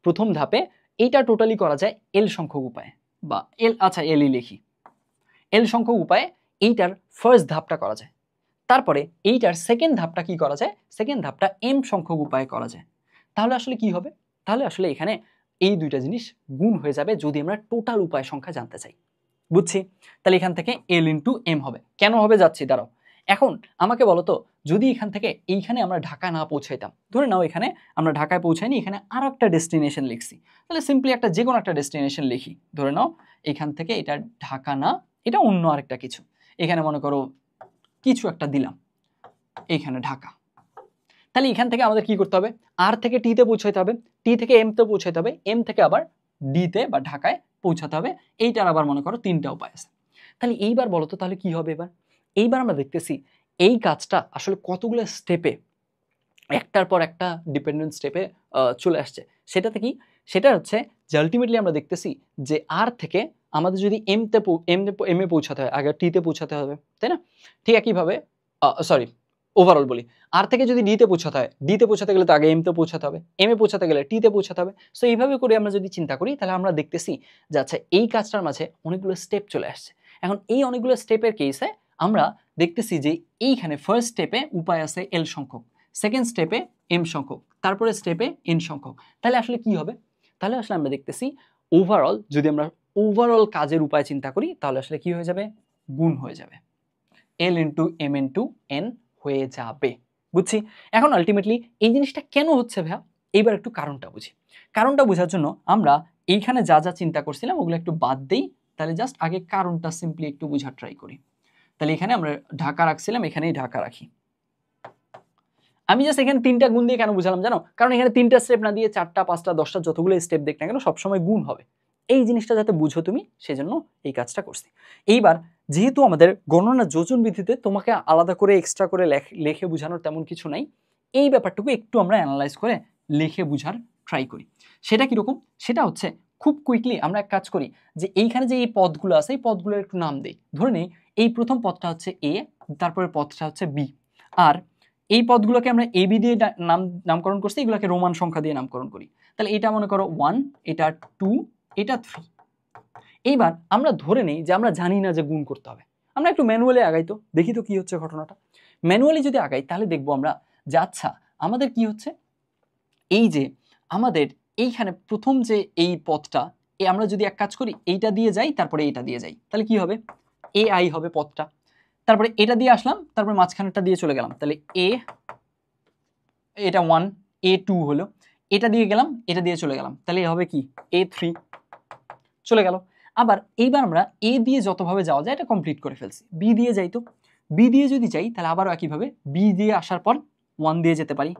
প্রথম ধাপে এইটা টোটালি করা যায় এল সংখ্যক উপায়ে, বা আচ্ছা এলই লিখি, এল সংখ্যক উপায়ে এইটার ফার্স্ট ধাপটা করা যায়, তারপরে এইটার সেকেন্ড ধাপটা কি করা যায়, সেকেন্ড ধাপটা এম সংখ্যক উপায়ে করা যায়, তাহলে আসলে কি হবে, তাহলে আসলে এখানে এই দুইটা জিনিস গুণ হয়ে যাবে যদি আমরা টোটাল উপায় সংখ্যা জানতে চাই। বুঝছি। তাহলে এখান থেকে এল ইন্টু এম হবে। কেন হবে যাচ্ছি দাঁড়াও। এখন আমাকে বলো তো যদি এখান থেকে এইখানে আমরা ঢাকা না পৌঁছাইতাম, ধরে নাও এখানে আমরা ঢাকায় পৌঁছাইনি, এখানে আর একটা ডেস্টিনেশন লিখছি, তাহলে সিম্পলি একটা যে কোনো একটা ডেস্টিনেশন লিখি, ধরে নাও এখান থেকে এটা ঢাকা না, এটা অন্য আরেকটা কিছু, এখানে মনে করো কিছু একটা দিলাম, এইখানে ঢাকা। তাহলে এখান থেকে আমাদের কি করতে হবে, আর থেকে টিতে পৌঁছাইতে হবে, টি থেকে এম তে পৌঁছাইতে হবে, এম থেকে আবার ডিতে বা ঢাকায় পৌঁছাতে হবে। এইটার আবার মনে করো তিনটা উপায় আছে। তাহলে এইবার বলো তো তাহলে কি হবে, এইবার আমরা দেখতেছি এই কাজটা আসলে কতগুলো স্টেপে একটার পর একটা ডিপেন্ডেন্ট স্টেপে চলে আসছে। সেটাতে কি, সেটা হচ্ছে যে আলটিমেটলি আমরা দেখতেছি যে আর থেকে আমাদের যদি এম এ পৌঁছাতে হয় আগে টিতে পৌঁছাতে হবে, তাই না? ঠিক একইভাবে সরি ওভারঅল বলি, আর থেকে যদি ডিতে পৌঁছাতে হয়, ডিতে পৌঁছাতে গেলে তো আগে এম তে পৌঁছাতে হবে, এম এ পৌঁছাতে গেলে টিতে পৌঁছাতে হবে। সো এইভাবে করে আমরা যদি চিন্তা করি তাহলে আমরা দেখতেছি যে আচ্ছা এই কাজটার মাঝে অনেকগুলো স্টেপ চলে আসছে। এখন এই অনেকগুলো স্টেপের কেসে আমরা দেখতেছি যে এইখানে ফার্স্ট স্টেপে উপায় আছে এল সংখ্যক, সেকেন্ড স্টেপে এম সংখ্যক, তারপরে স্টেপে এন সংখ্যক। তাহলে আসলে কি হবে, তাহলে আসলে আমরা দেখতেছি ওভারঅল যদি আমরা ওভারঅল কাজের উপায় চিন্তা করি তাহলে আসলে কি হয়ে যাবে, গুণ হয়ে যাবে, L into M into N হয়ে যাবে। বুঝছি। এখন আলটিমেটলি এই জিনিসটা কেন হচ্ছে ভাইয়া, এইবার একটু কারণটা বুঝি। কারণটা বোঝার জন্য আমরা এইখানে যা যা চিন্তা করছিলাম ওগুলো একটু বাদ দেই, তাহলে জাস্ট আগে কারণটা সিম্পলি একটু বোঝার ট্রাই করি। তাহলে এখানে আমরা ঢাকা রাখছিলাম, এখানেই ঢাকা রাখি। আমি জাস্ট এখানে তিনটা গুণ দিয়ে কেন বুঝালাম জানো, কারণ এখানে তিনটা স্টেপ না দিয়ে চারটা পাঁচটা দশটা যতগুলো স্টেপ দেখ না কেন সবসময় গুণ হবে, এই জিনিসটা যাতে বুঝো তুমি সেজন্য এই কাজটা করছি। এইবার যেহেতু আমাদের গণনা যোজন বিধিতে তোমাকে আলাদা করে এক্সট্রা করে লেখে বোঝানোর তেমন কিছু নাই, এই ব্যাপারটুকু একটু আমরা অ্যানালাইজ করে লিখে বোঝার ট্রাই করি। সেটা কিরকম, সেটা হচ্ছে খুব কুইকলি আমরা এক কাজ করি যে এইখানে যে এই পদগুলো আছে এই পদগুলোর একটু নাম দিই। ধরে নেই এই প্রথম পদটা হচ্ছে এ, তারপরে পদটা হচ্ছে বি, আর এই পদগুলোকে আমরা এ বি দিয়ে নামকরণ করছি, এগুলোকে রোমান সংখ্যা দিয়ে নামকরণ করি। তাহলে এটা মনে করো 1, এটা 2, এটা 3। এইবার আমরা ধরে নেই যে আমরা জানি না যে গুণ করতে হবে, আমরা একটু ম্যানুয়ালি আগাই, তো দেখি তো কি হচ্ছে ঘটনাটা। ম্যানুয়ালি যদি আগাই তাহলে দেখবো আমরা যে আচ্ছা আমাদের কি হচ্ছে, এই যে আমাদের এইখানে প্রথম যে এই পদটা আমরা যদি এক কাজ করি এইটা দিয়ে যাই তারপরে এইটা দিয়ে যাই তাহলে কি হবে, এ আই হবে পদটা, তারপরে এটা দিয়ে আসলাম তারপরে মাঝখানেরটা দিয়ে চলে গেলাম, তাহলে এটা 1, A2 হলো, এটা দিয়ে গেলাম এটা দিয়ে চলে গেলাম, তাহলে হবে কি A3 চলে গেল। আবার এইবার আমরা এ দিয়ে যতভাবে যাওয়া যায় এটা কমপ্লিট করে ফেলছি, বি দিয়ে যাই, তো বি দিয়ে যদি যাই তাহলে আবারও একইভাবে বি দিয়ে আসার পর 1 দিয়ে যেতে পারি,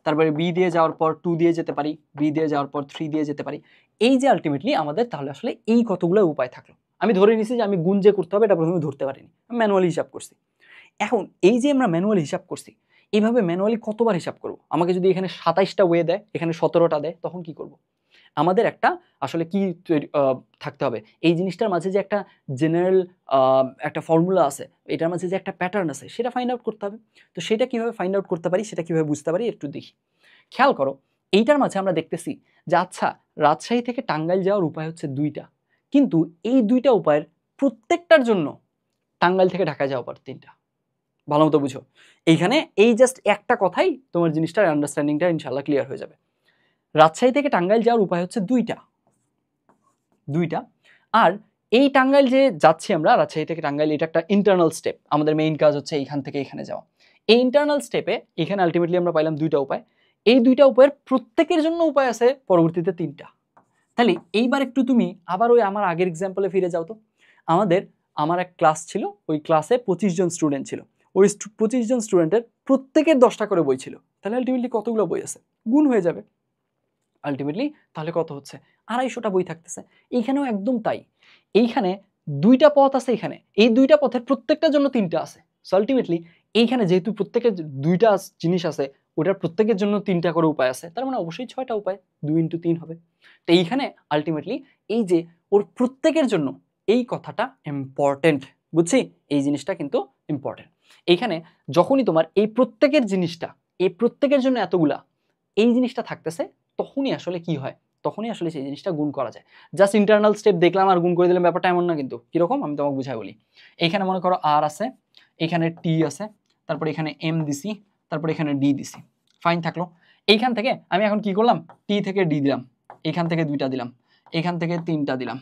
তারপরে বি দিয়ে যাওয়ার পর 2 দিয়ে যেতে পারি, বি দিয়ে যাওয়ার পর 3 দিয়ে যেতে পারি। এই যে আলটিমেটলি আমাদের তাহলে আসলে এই কতগুলো উপায় থাকলো। আমি ধরে নিছি যে আমি গুণ যে করতে হবে এটা প্রথমে ধরতে পারিনি, আমি ম্যানুয়ালি হিসাব করছি। এখন এই যে আমরা ম্যানুয়ালি হিসাব করছি, এইভাবে ম্যানুয়ালি কতবার হিসাব করব, আমাকে যদি এখানে 27টা ওয়ে দেয় এখানে 17টা দেয় তখন কি করব, আমাদের একটা আসলে কি থাকতে হবে, এই জিনিসটার মাঝে যে একটা জেনারেল একটা ফর্মুলা আছে, এটার মাঝে যে একটা প্যাটার্ন আছে সেটা ফাইন্ড আউট করতে হবে। তো সেটা কিভাবে ফাইন্ড আউট করতে পারি, সেটা কিভাবে বুঝতে পারি একটু দেখি। খেয়াল করো এইটার মাঝে আমরা দেখতেছি যে আচ্ছা রাজশাহী থেকে টাঙ্গাইল যাওয়ার উপায় হচ্ছে 2টা, কিন্তু এই 2টা উপায়ের প্রত্যেকটার জন্য টাঙ্গাইল থেকে ঢাকা যাওয়া পর 3টা। ভালো মতো বুঝো, এইখানে এই জাস্ট একটা কথাই তোমার জিনিসটার আন্ডারস্ট্যান্ডিংটা ইনশাল্লাহ ক্লিয়ার হয়ে যাবে। রাজশাহী থেকে টাঙ্গাইল যাওয়ার উপায় হচ্ছে 2টা, আর এই টাঙ্গাইল যে যাচ্ছি আমরা রাজশাহী থেকে টাঙ্গাইল, এটা একটা ইন্টারনাল স্টেপ, আমাদের মেইন কাজ হচ্ছে এইখান থেকে এখানে যাওয়া। এই ইন্টারনাল স্টেপে এখানে আলটিমেটলি আমরা পাইলাম 2টা উপায়, এই 2টা উপায়ের প্রত্যেকের জন্য উপায় আছে পরবর্তীতে 3টা। তাহলে এইবার একটু তুমি আবার ওই আমার আগের এক্সাম্পলে ফিরে যাও তো। আমার এক ক্লাস ছিল, ওই ক্লাসে 25 জন স্টুডেন্ট ছিল, ওই 25 জন স্টুডেন্টের প্রত্যেকের 10টা করে বই ছিল, তাহলে আলটিমেটলি কতগুলো বই আছে, গুণ হয়ে যাবে। আলটিমেটলি তাহলে কত হচ্ছে 250টা বই থাকতেছে। এইখানেও একদম তাই, এইখানে 2টা পথ আছে, এখানে এই 2টা পথের প্রত্যেকটার জন্য 3টা আছে। সো আলটিমেটলি এইখানে যেহেতু প্রত্যেকের 2টা জিনিস আছে, ওটার প্রত্যেকের জন্য 3টা করে উপায় আছে, তার মানে অবশ্যই 6টা উপায়, 2 × 3 হবে। তো এইখানে আলটিমেটলি এই যে ওর প্রত্যেকের জন্য, এই কথাটা ইম্পর্টেন্ট, বুঝছি? এই জিনিসটা কিন্তু ইম্পর্টেন্ট। এইখানে যখনই তোমার এই প্রত্যেকের জিনিসটা, এই প্রত্যেকের জন্য এতগুলা, এই জিনিসটা থাকতেছে, তখনই আসলে কি হয়, তখনই আসলে সেই জিনিসটা গুণ করা যায়। জাস্ট ইন্টারনাল স্টেপ দেখলাম আর গুণ করে দিলাম, ব্যাপারটা এমন না কিন্তু। কিরকম আমি তোমাকে বুঝাই বলি। এইখানে মনে করো আর আছে, এখানে টি আছে, তারপর এখানে এম দিছি, তারপর এখানে ডি দিছি, ফাইন থাকলো। এইখান থেকে আমি এখন কি করলাম, টি থেকে ডি দিলাম, এইখান থেকে 2টা দিলাম, এইখান থেকে 3টা দিলাম,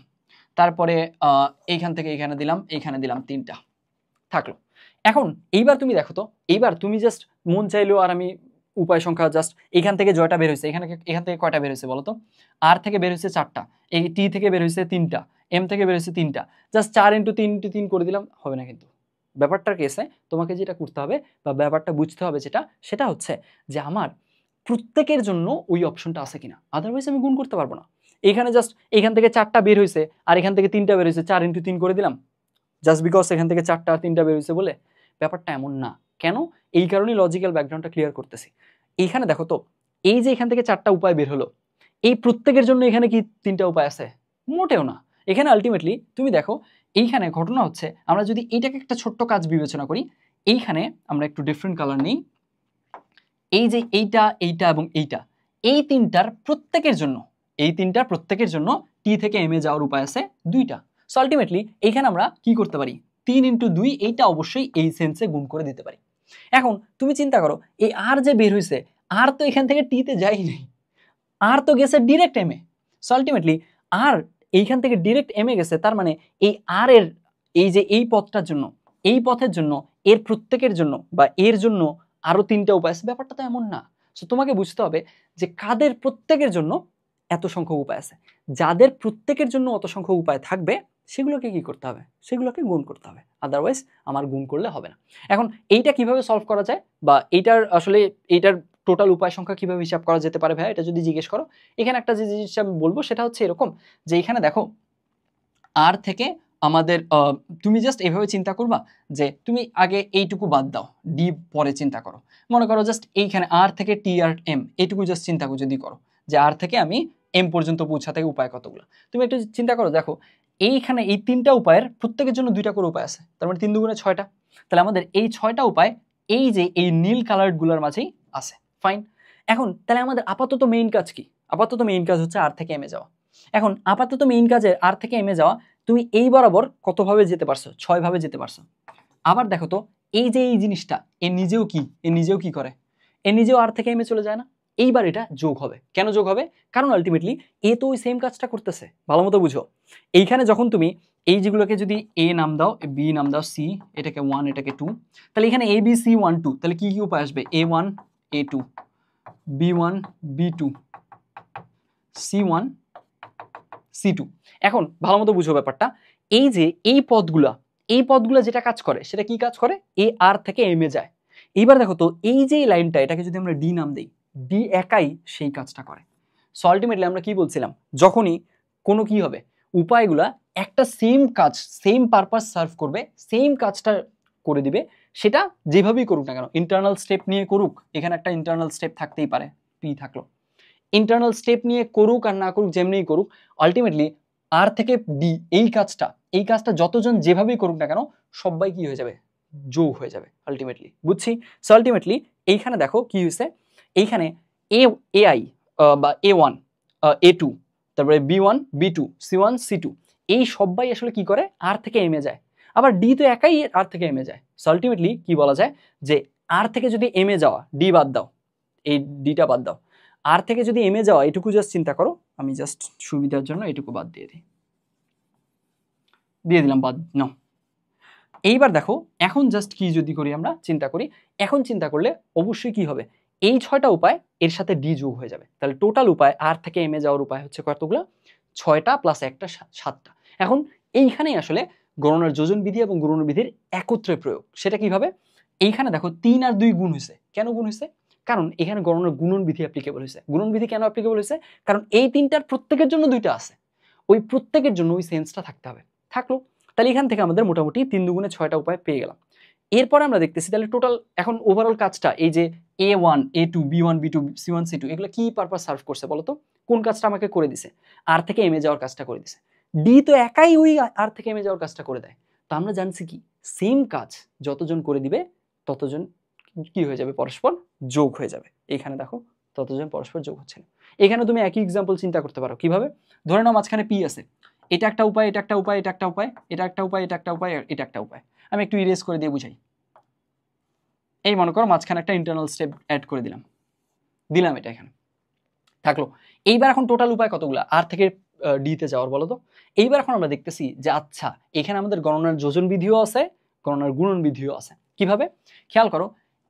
তারপরে এইখান থেকে এখানে দিলাম, এইখানে দিলাম 3টা, থাকলো। এখন এইবার তুমি দেখো তো, এইবার তুমি জাস্ট মন চাইলেও, আর আমি উপায় সংখ্যা জাস্ট এখান থেকে জয়টা বের হয়েছে, এখান থেকে কয়টা বের হয়েছে বলো তো? আর থেকে বের হয়েছে 4টা, এই টি থেকে বের হয়েছে 3টা, এম থেকে বের হয়েছে 3টা, জাস্ট 4 × 3 × 3 করে দিলাম, হবে না কিন্তু। ব্যাপারটার কেসে তোমাকে যেটা করতে হবে বা ব্যাপারটা বুঝতে হবে যেটা, সেটা হচ্ছে যে আমার প্রত্যেকের জন্য ওই অপশনটা আছে কিনা, আদারওয়াইজ আমি গুণ করতে পারবো না। এখানে জাস্ট এখান থেকে 4টা বের হয়েছে আর এখান থেকে 3টা বের হয়েছে, 4 × 3 করে দিলাম, জাস্ট বিকজ এখান থেকে 4টা আর 3টা বের হয়েছে বলে। ব্যাপারটা এমন না। কেন? এই কারণেই লজিক্যাল ব্যাকগ্রাউন্ডটা ক্লিয়ার করতেছি। এইখানে দেখো তো, এই যে এখান থেকে 4টা উপায় বের হলো, এই প্রত্যেকের জন্য এখানে কি 3টা উপায় আছে? মোটেও না। এখানে আলটিমেটলি তুমি দেখো, এইখানে ঘটনা হচ্ছে, আমরা যদি এইটাকে একটা ছোট্ট কাজ বিবেচনা করি, এইখানে আমরা একটু ডিফারেন্ট কালার নিই, এই যে এইটা, এইটা এবং এইটা, এই 3টার প্রত্যেকের জন্য, এই 3টার প্রত্যেকের জন্য টি থেকে এম এ যাওয়ার উপায় আছে 2টা। সো আলটিমেটলি এইখানে আমরা কি করতে পারি, 3 × 2, এইটা অবশ্যই এই সেন্সে গুণ করে দিতে পারি। এখন তুমি চিন্তা করো, এই আর যে বের হয়েছে, আর তো এখান থেকে টিতে যায়নি, আর তো গেছে direct M A. So ultimately আর এইখান থেকে ডিরেক্ট এম এ গেছে, তার মানে এই আর এর এই যে এই পথটার জন্য, এই পথের জন্য, এর প্রত্যেকের জন্য বা এর জন্য আরো 3টা উপায় আছে। ব্যাপারটা তো এমন না। সো তোমাকে বুঝতে হবে যে কাদের প্রত্যেকের জন্য এত সংখ্যক উপায় আছে, যাদের প্রত্যেকের জন্য অত সংখ্যক উপায় থাকবে, সেগুলোকে কি করতে হবে, সেগুলোকে গুণ করতে হবে, আদারওয়াইজ আমার গুণ করলে হবে না। এখন এইটা কিভাবে সলভ করা যায়, বা এইটার আসলে এইটার টোটাল উপায় সংখ্যা কিভাবে হিসাব করা যেতে পারে ভাই, এটা যদি জিজ্ঞেস করো, এখানে একটা যে জিনিস আমি বলবো সেটা হচ্ছে এরকম, যে এখানে দেখো আর থেকে আমাদের তুমি জাস্ট এভাবে চিন্তা করবা যে তুমি আগে এইটুকু বাদ দাও, ডি পরে চিন্তা করো। মনে করো জাস্ট এইখানে আর থেকে টি আর এম, এইটুকু জাস্ট চিন্তা যদি করো যে আর থেকে আমি এম পর্যন্ত পৌঁছাতে উপায় কতগুলো, তুমি একটু চিন্তা করো, দেখো এইখানে এই 3টা উপায়ের প্রত্যেকের জন্য 2টা করে উপায় আছে, তার মানে 3 × 2 = 6টা। তাহলে আমাদের এই 6টা উপায় এই যে এই নীল কালার গুলার মাঝেই আছে, ফাইন। এখন তাহলে আমাদের আপাতত মেইন কাজ কি? আপাতত মেইন কাজ হচ্ছে আর থেকে এম এ যাওয়া। এখন আপাতত মেইন কাজে আর থেকে এম এ যাওয়া, তুমি এই বরাবর কতভাবে যেতে পারছো? 6 ভাবে যেতে পারছো। আবার দেখো তো, এই যে এই জিনিসটা, এ নিজেও কি করে, এ নিজেও আর থেকে এম এ চলে যায় না। এইবার এটা যোগ হবে। কেন যোগ হবে? কারণ আলটিমেটলি এ তো ওই সেম কাজটা করতেছে, ভালো মতো বুঝো। এইখানে যখন তুমি এই যেগুলোকে যদি এ নাম দাও, বি নাম দাও, সি, এটাকে 1, এটাকে 2, তাহলে এখানে এ বি সি 1 2, তাহলে কি কি উপায় আসবে? A1 A2 B1 B2 C1 C2। এখন ভালো মতো বুঝো ব্যাপারটা, এই যে এই পদগুলা যেটা কাজ করে, সেটা কি কাজ করে? এ আর থেকে এম এ যায়। এইবার দেখো তো, এই যে লাইনটা, এটাকে যদি আমরা ডি নাম দেই, ডি একাই সেই কাজটা করে। সো আলটিমেটলি আমরা কি বলছিলাম, যখনই কোনো কি হবে, উপায়গুলা একটা সেম কাজ, সেম পারপাস সার্ভ করবে, সেম কাজটা করে দিবে, সেটা যেভাবেই করুক না কেন, ইন্টারনাল স্টেপ নিয়ে করুক, এখানে একটা ইন্টারনাল স্টেপ থাকতেই পারে, পি থাকলো, ইন্টারনাল স্টেপ নিয়ে করুক আর না করুক, যেমনিই করুক, আলটিমেটলি আর থেকে ডি এই কাজটা যতজন যেভাবেই করুক না কেন, সবাই কি হয়ে যাবে? যোগ হয়ে যাবে আলটিমেটলি, বুঝছি? সো আলটিমেটলি এইখানে দেখো কি হয়েছে, এইখানে এআই বা A1 A2, তারপরে B1 B2 C1 C2, এই সবাই আসলে কি করে? আর থেকে এম এ যায়। আবার ডি তো একাই আর থেকে এম এ যায়। সো আলটিমেটলি কি বলা যায়, যে আর থেকে যদি এম এ যাওয়া, ডি বাদ দাও, এই ডিটা বাদ দাও, আর থেকে যদি এম এ যাওয়া, এটুকু জাস্ট চিন্তা করো, আমি জাস্ট সুবিধার জন্য এটুকু বাদ দিয়ে দিলাম বাদ। নাও এইবার দেখো, এখন জাস্ট কি যদি করি, আমরা চিন্তা করি, এখন চিন্তা করলে অবশ্যই কি হবে, এই 6টা উপায় এর সাথে ডি যোগ হয়ে যাবে। তাহলে টোটাল উপায় আর থেকে এম এ যাওয়ার উপায় হচ্ছে কতগুলো? 6টা প্লাস একটা 7টা। এখন এইখানেই আসলে গণনার যোজন বিধি এবং গুণন বিধির একত্রে প্রয়োগ। সেটা কিভাবে? এইখানে দেখো 3 আর 2 গুণ হয়েছে। কেন গুণ হয়েছে? কারণ এখানে গণনার গুণন বিধি অ্যাপ্লিকেবল হয়েছে। গুণন বিধি কেন অ্যাপ্লিকেবল হয়েছে? কারণ এই তিনটার প্রত্যেকের জন্য দুইটা আছে, ওই প্রত্যেকের জন্য ওই সেন্সটা থাকতে হবে। থাকলো, তাহলে এখান থেকে আমাদের মোটামুটি 3 দুগুণে 6টা উপায় পেয়ে গেলাম। এরপরে আমরা দেখতেছি তাহলে টোটাল এখন ওভারঅল কাজটা এই যে A1 A2 B1 B2 C1 C2 এগুলো কি পারপাস সার্ভ করছে বলতো? কোন কাজটা আমাকে করে দিছে? আর থেকে এমে যাওয়ার কাজটা করে দিছে। ডি তো একাই ওই আর থেকে এমে যাওয়ার কাজটা করে দেয়। তো আমরা জানছি কি সেম কাজ যতজন করে দিবে ততজন কি হয়ে যাবে, পরস্পর যোগ হয়ে যাবে। এখানে দেখো ততজন পরস্পর যোগ হচ্ছে না। এখানে তুমি একই এক্সাম্পল চিন্তা করতে পারো কিভাবে, ধরে নাও মাঝখানে পি আছে, এটা একটা উপায়, এটা একটা উপায়, এটা একটা উপায়, এটা একটা উপায়, এটা একটা উপায়, এটা একটা উপায়। আমি একটু ইরেজ করে দিয়ে বুঝাই। এই মনে করো মাঝখানে একটা ইন্টারনাল স্টেপ অ্যাড করে দিলাম, এটা এখানে থাকলো। এইবার এখন টোটাল উপায় কতগুলো আর থেকে ডিতে যাওয়ার বলো তো? এইবার এখন আমরা দেখতেছি যে আচ্ছা এখানে আমাদের গণনার যোজন বিধিও আছে, গণনার গুণন বিধিও আছে। কিভাবে খেয়াল করো,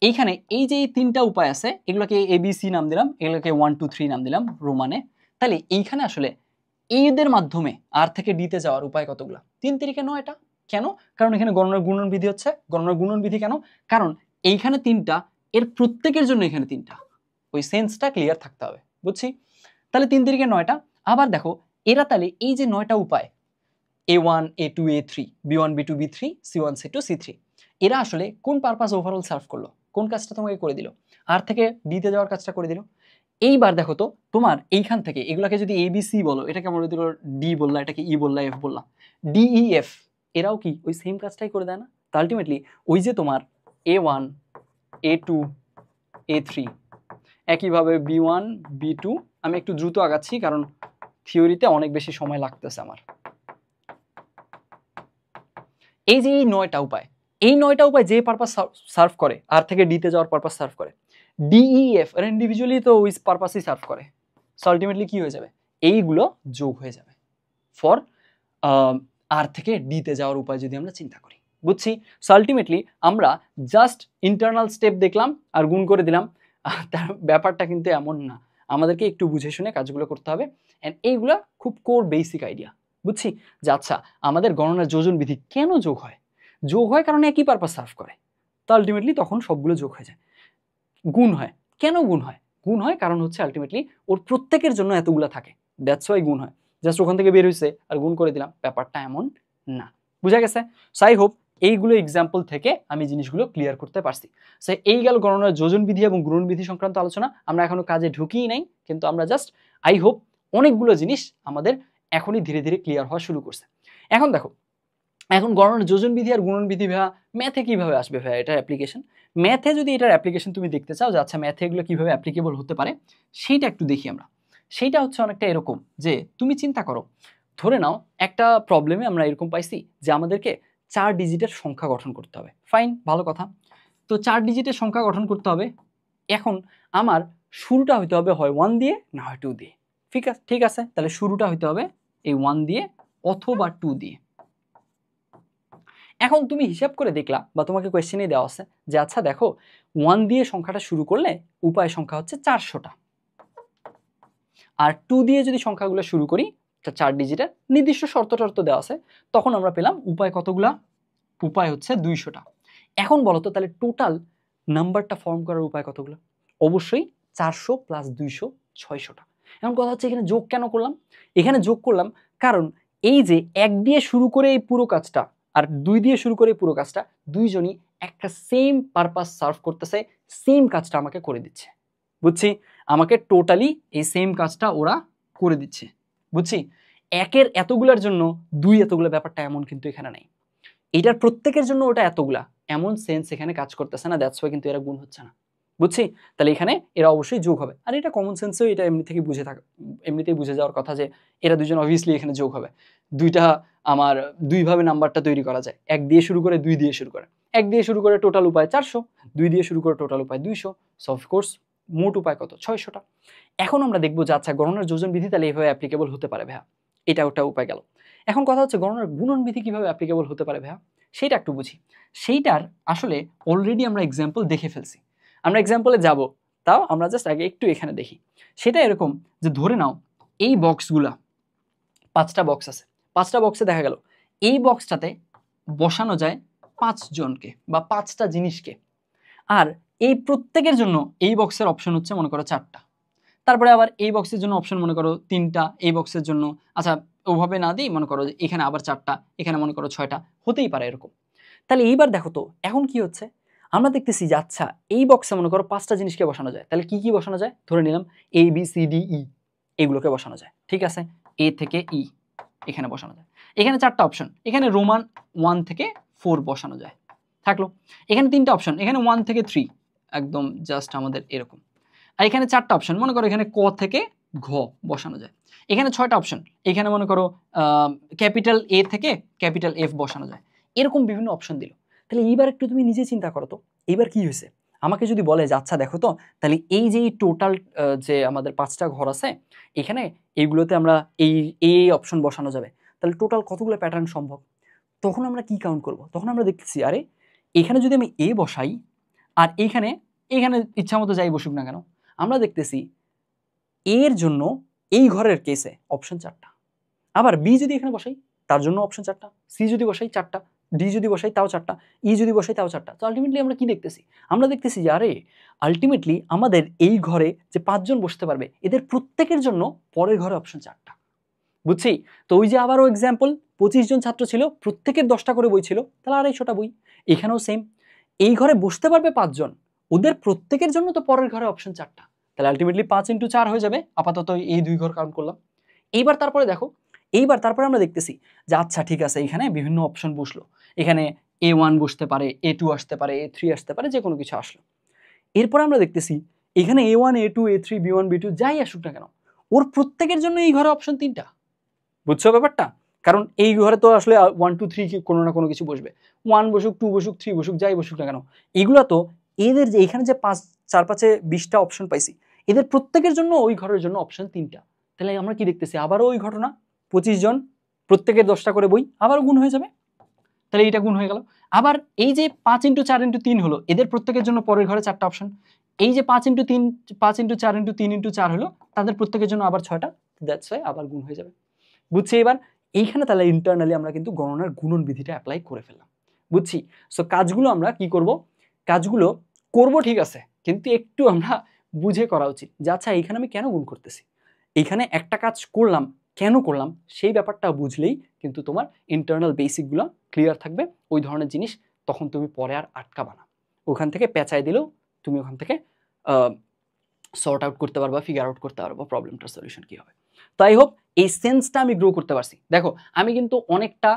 এইখানে এই যে 3টা উপায় আছে এগুলোকে ABC নাম দিলাম, এগুলোকে 1 2 3 নাম দিলাম রোমানে। তাহলে এইখানে আসলে এদের মাধ্যমে আর থেকে ডিতে যাওয়ার উপায় কতগুলো? 3 তিরিকে 9টা। কেন? কারণ এখানে গণনার গুণন বিধি হচ্ছে। গণনার গুণন বিধি কেন? কারণ এইখানে 3টা, এর প্রত্যেকের জন্য এখানে 3টা, ওই সেন্সটা ক্লিয়ার থাকতে হবে। বুঝছি? তাহলে 3 তিরিকে 9টা। আবার দেখো এরা তাহলে এই যে 9টা উপায় A1 A2 A3 B1 B2 B3 C1 C2 C3 এরা আসলে কোন পারপাস ওভারঅল সার্ভ করলো? কোন কাজটা তোমাকে করে দিল? আর থেকে ডিতে যাওয়ার কাজটা করে দিল। এইবার দেখো তো তোমার এইখান থেকে এগুলাকে যদি ABC বলো, এটাকে আমরা যদি ডি বললা, এটাকে ই বললা, এফ বললা, DEF এরাও কি ওই সেম কাজটাই করে দেয় না? তো আলটিমেটলি ওই যে তোমার A1 A2 A3 একইভাবে B1 B2, আমি একটু দ্রুত আগাচ্ছি কারণ থিওরিতে অনেক বেশি সময় লাগতেছে আমার। এই যে এই 9টা উপায়, এই 9টা উপায় যে পারপাস সার্ভ করে আর থেকে ডিতে যাওয়ার পারপাস সার্ভ করে, DEF এর ইন্ডিভিজুয়ালি তো ওই পারপাসই সার্ভ করে। সো আলটিমেটলি কি হয়ে যাবে? এইগুলো যোগ হয়ে যাবে ফর আর থেকে ডিতে যাওয়ার উপায় যদি আমরা চিন্তা করি। বুঝছি? সো আলটিমেটলি আমরা জাস্ট ইন্টারনাল স্টেপ দেখলাম আর গুণ করে দিলাম, তার ব্যাপারটা কিন্তু এমন না। আমাদেরকে একটু বুঝে শুনে কাজগুলো করতে হবে, অ্যান্ড এইগুলা খুব কোর বেসিক আইডিয়া। বুঝছি যে আচ্ছা আমাদের গণনার যোজন বিধি কেন যোগ হয়? যোগ হয় কারণ একই পারপাস সার্ভ করে। তো আলটিমেটলি তখন সবগুলো যোগ হয়ে যায়। গুণ হয় কেন? গুণ হয়, গুণ হয় কারণ হচ্ছে আলটিমেটলি ওর প্রত্যেকের জন্য এতগুলা থাকে, দ্যাটস ওয়াই গুণ হয়। জাস্ট ওখান থেকে বের হয়েছে আর গুণ করে দিলাম, ব্যাপারটা এমন না। বুঝা গেছে? সো আই হোপ এইগুলো এক্সাম্পল থেকে আমি জিনিসগুলো ক্লিয়ার করতে পারছি। সো এই গেল গণনার যোজন বিধি এবং গুণন বিধি সংক্রান্ত আলোচনা। আমরা এখনো কাজে ঢুকিই নাই, কিন্তু আমরা জাস্ট আই হোপ অনেকগুলো জিনিস আমাদের এখনই ধীরে ধীরে ক্লিয়ার হওয়া শুরু করছে। এখন দেখো, এখন গণনার যোজন বিধি আর গুণন বিধি ভাইয়া ম্যাথে কিভাবে আসবে ভাইয়া এটার অ্যাপ্লিকেশন? ম্যাথে যদি এটার অ্যাপ্লিকেশন তুমি দেখতে চাও যে আচ্ছা ম্যাথে এগুলো কিভাবে অ্যাপ্লিকেবল হতে পারে, সেইটা একটু দেখি আমরা। সেইটা হচ্ছে অনেকটা এরকম যে তুমি চিন্তা করো, ধরে নাও একটা প্রবলেমে আমরা এরকম পাইছি যে আমাদেরকে 4 ডিজিটের সংখ্যা গঠন করতে হবে। ফাইন, ভালো কথা। তো 4 ডিজিটের সংখ্যা গঠন করতে হবে। এখন আমার শুরুটা হইতে হবে হয় 1 দিয়ে না হয় 2 দিয়ে। ঠিক আছে, তাহলে শুরুটা হইতে হবে এই 1 দিয়ে অথবা 2 দিয়ে। এখন তুমি হিসাব করে দেখলা বা তোমাকে কোয়েশ্চেনে দেওয়া আছে যে আচ্ছা দেখো 1 দিয়ে সংখ্যাটা শুরু করলে উপায় সংখ্যা হচ্ছে 400টা, আর 2 দিয়ে যদি সংখ্যাগুলো শুরু করি 4 ডিজিটের নির্দিষ্ট শর্ত দেওয়া আছে, তখন আমরা পেলাম উপায় কতগুলা? উপায় হচ্ছে 200টা। এখন বলো তো তাহলে টোটাল নাম্বারটা ফর্ম করার উপায় কতগুলো? অবশ্যই 400 প্লাস 200 600টা। এখন কথা হচ্ছে এখানে যোগ কেন করলাম? এখানে যোগ করলাম কারণ এই যে 1 দিয়ে শুরু করে এই পুরো কাজটা আর 2 দিয়ে শুরু করে এই পুরো কাজটা দুইজনই একটা সেম পারপাস সার্ভ করতেছে, সেম কাজটা আমাকে করে দিচ্ছে। বুঝছি? আমাকে টোটালি এই সেম কাজটা ওরা করে দিচ্ছে। বুঝছি? একের এতগুলার জন্য 2 এতগুলো ব্যাপারটা এমন কিন্তু এখানে নাই। এটার প্রত্যেকের জন্য ওটা এতগুলা এমন সেন্স এখানে কাজ করতেছে না, দ্যাটস ওয়াই কিন্তু এরা গুণ হচ্ছে না। বুঝছি? তাহলে এখানে এরা অবশ্যই যোগ হবে, আর এটা কমন সেন্সেও এটা এমনিতেই বুঝে যাওয়ার কথা যে এরা দুজন অবভিয়াসলি এখানে যোগ হবে। দুইটা আমার দুইভাবে নাম্বারটা তৈরি করা যায়, 1 দিয়ে শুরু করে 2 দিয়ে শুরু করে। 1 দিয়ে শুরু করে টোটাল উপায় 400, 2 দিয়ে শুরু করে টোটাল উপায় 200, সো অফকোর্স মোট উপায় কত? 600টা। এখন আমরা দেখবো যে আচ্ছা গণনার যোজন বিধি তাহলে এইভাবে অ্যাপ্লিকেবল হতে পারে ভাইয়া, এটা ওটা উপায় গেল। এখন কথা হচ্ছে গণনার গুণন বিধি কিভাবে অ্যাপ্লিকেবল হতে পারে ভাইয়া, সেইটা একটু বুঝি। সেইটার আসলে অলরেডি আমরা এক্সাম্পল দেখে ফেলছি, আমরা এক্সাম্পলে যাব, তাও আমরা জাস্ট আগে একটু এখানে দেখি। সেটা এরকম যে ধরে নাও এই বক্সগুলা 5টা বক্স আছে, 5টা বক্সে দেখা গেল এই বক্সটাতে বসানো যায় 5 জনকে বা 5টা জিনিসকে, আর এই প্রত্যেকের জন্য এই বক্সের অপশন হচ্ছে মনে করো 4টা, তারপরে আবার এই বক্সের জন্য অপশন মনে করো 3টা, এই বক্সের জন্য আচ্ছা ওভাবে না দিই, মনে করো যে এখানে আবার 4টা, এখানে মনে করো 6টা, হতেই পারে এরকম। তাহলে এইবার দেখো তো এখন কি হচ্ছে, আমরা দেখতেছি যে আচ্ছা এই বক্সে মনে করো 5টা জিনিসকে বসানো যায়, তাহলে কি কি বসানো যায়, ধরে নিলাম A B C D E এগুলোকে বসানো যায়, ঠিক আছে, এ থেকে ই এখানে বসানো যায়। এখানে 4টা অপশন, এখানে রোমান 1 থেকে 4 বসানো যায়, থাকলো। এখানে 3টা অপশন, এখানে 1 থেকে 3 একদম জাস্ট আমাদের এরকম। আর এখানে 4টা অপশন, মনে করো এখানে ক থেকে ঘ বসানো যায়। এখানে 6টা অপশন, এখানে মনে করো ক্যাপিটাল এ থেকে ক্যাপিটাল এফ বসানো যায়। এরকম বিভিন্ন অপশন দিল। তাহলে এইবার একটু তুমি নিজে চিন্তা করো তো, এইবার কি হয়েছে, আমাকে যদি বলে যে আচ্ছা দেখো তো, তাহলে এই যে টোটাল যে আমাদের 5টা ঘর আছে এখানে, এইগুলোতে আমরা এই এই অপশন বসানো যাবে, তাহলে টোটাল কতগুলো প্যাটার্ন সম্ভব। তখন আমরা কি কাউন্ট করব, তখন আমরা দেখতেছি আরে এখানে যদি আমি এ বসাই আর এইখানে এইখানে ইচ্ছা মতো যাই বসুক না কেন, আমরা দেখতেছি এর জন্য এই ঘরের কেসে অপশন 4টা, আবার বি যদি এখানে বসাই তার জন্য অপশন 4টা, সি যদি বসাই 4টা, ডি যদি বসাই তাও 4টা, ই যদি বসাই তাও 4টা। তো আলটিমেটলি আমরা কি দেখতেছি, আমরা দেখতেছি যে আরে আলটিমেটলি আমাদের এই ঘরে যে 5 জন বসতে পারবে এদের প্রত্যেকের জন্য পরের ঘরে অপশন 4টা, বুঝছি। তো ওই যে আবারও এক্সাম্পল, 25 জন ছাত্র ছিল, প্রত্যেকের 10টা করে বই ছিল, তাহলে 250টা বই। এখানেও সেম, এই ঘরে বসতে পারবে 5 জন, ওদের প্রত্যেকের জন্য তো পরের ঘরে অপশন 4টা, তাহলে আলটিমেটলি 5 × 4 হয়ে যাবে। আপাতত এই 2 ঘর কাউন্ট করলাম। এইবার তারপরে দেখো, এইবার তারপরে আমরা দেখতেছি যে আচ্ছা ঠিক আছে এখানে বিভিন্ন অপশন বসলো, এখানে A1 বসতে পারে, A2 আসতে পারে, A3 আসতে পারে, যে কোনো কিছু আসলো। এরপর আমরা দেখতেছি এখানে A1 A2 A3 B1 B2 যাই আসুক না কেন, ওর প্রত্যেকের জন্য এই ঘরে অপশন 3টা, বুঝছো ব্যাপারটা। কারণ এই ঘরে তো আসলে 1 2 3 কোনো না কোনো কিছু বসবে, 1 বসুক 2 বসুক 3 বসুক যাই বসুক না কেন, এগুলা তো এদের যে এখানে যে 4 5 20টা অপশন পাইছি, এদের প্রত্যেকের জন্য ওই ঘরের জন্য অপশন 3টা। তাহলে আমরা কি দেখতেছি, আবারও ওই ঘটনা, 25 জন প্রত্যেকের 10টা করে বই, আবারও গুণ হয়ে যাবে, তাহলে এইটা গুণ হয়ে গেল। আবার এই যে 5 × 4 × 3 হলো, এদের প্রত্যেকের জন্য পরের ঘরে 4টা অপশন, এই যে 5 × 3 5 × 4 × 3 × 4 হলো, তাদের প্রত্যেকের জন্য আবার 6টা, দ্যাটস ওয়াই আবার গুণ হয়ে যাবে, বুঝছি। এবার এইখানে তাহলে ইন্টারনালি আমরা কিন্তু গণনার গুণন বিধিটা অ্যাপ্লাই করে ফেললাম, বুঝছি। সো কাজগুলো আমরা কি করব, কাজগুলো করব ঠিক আছে, কিন্তু একটু আমরা বুঝে করা উচিত যে আচ্ছা এইখানে আমি কেন গুণ করতেছি, এইখানে একটা কাজ করলাম কেন করলাম, সেই ব্যাপারটা বুঝলেই কিন্তু তোমার ইন্টারনাল বেসিকগুলো ক্লিয়ার থাকবে। ওই ধরনের জিনিস তখন তুমি পরে আর আটকাবা না, ওখান থেকে পেঁচাই দিলেও তুমি ওখান থেকে সর্ট আউট করতে পারবা, ফিগার আউট করতে পারবা প্রবলেমটার সলিউশন কী হবে। তো আই হোপ এই সেন্সটা আমি গ্রো করতে পারছি। দেখো আমি কিন্তু অনেকটা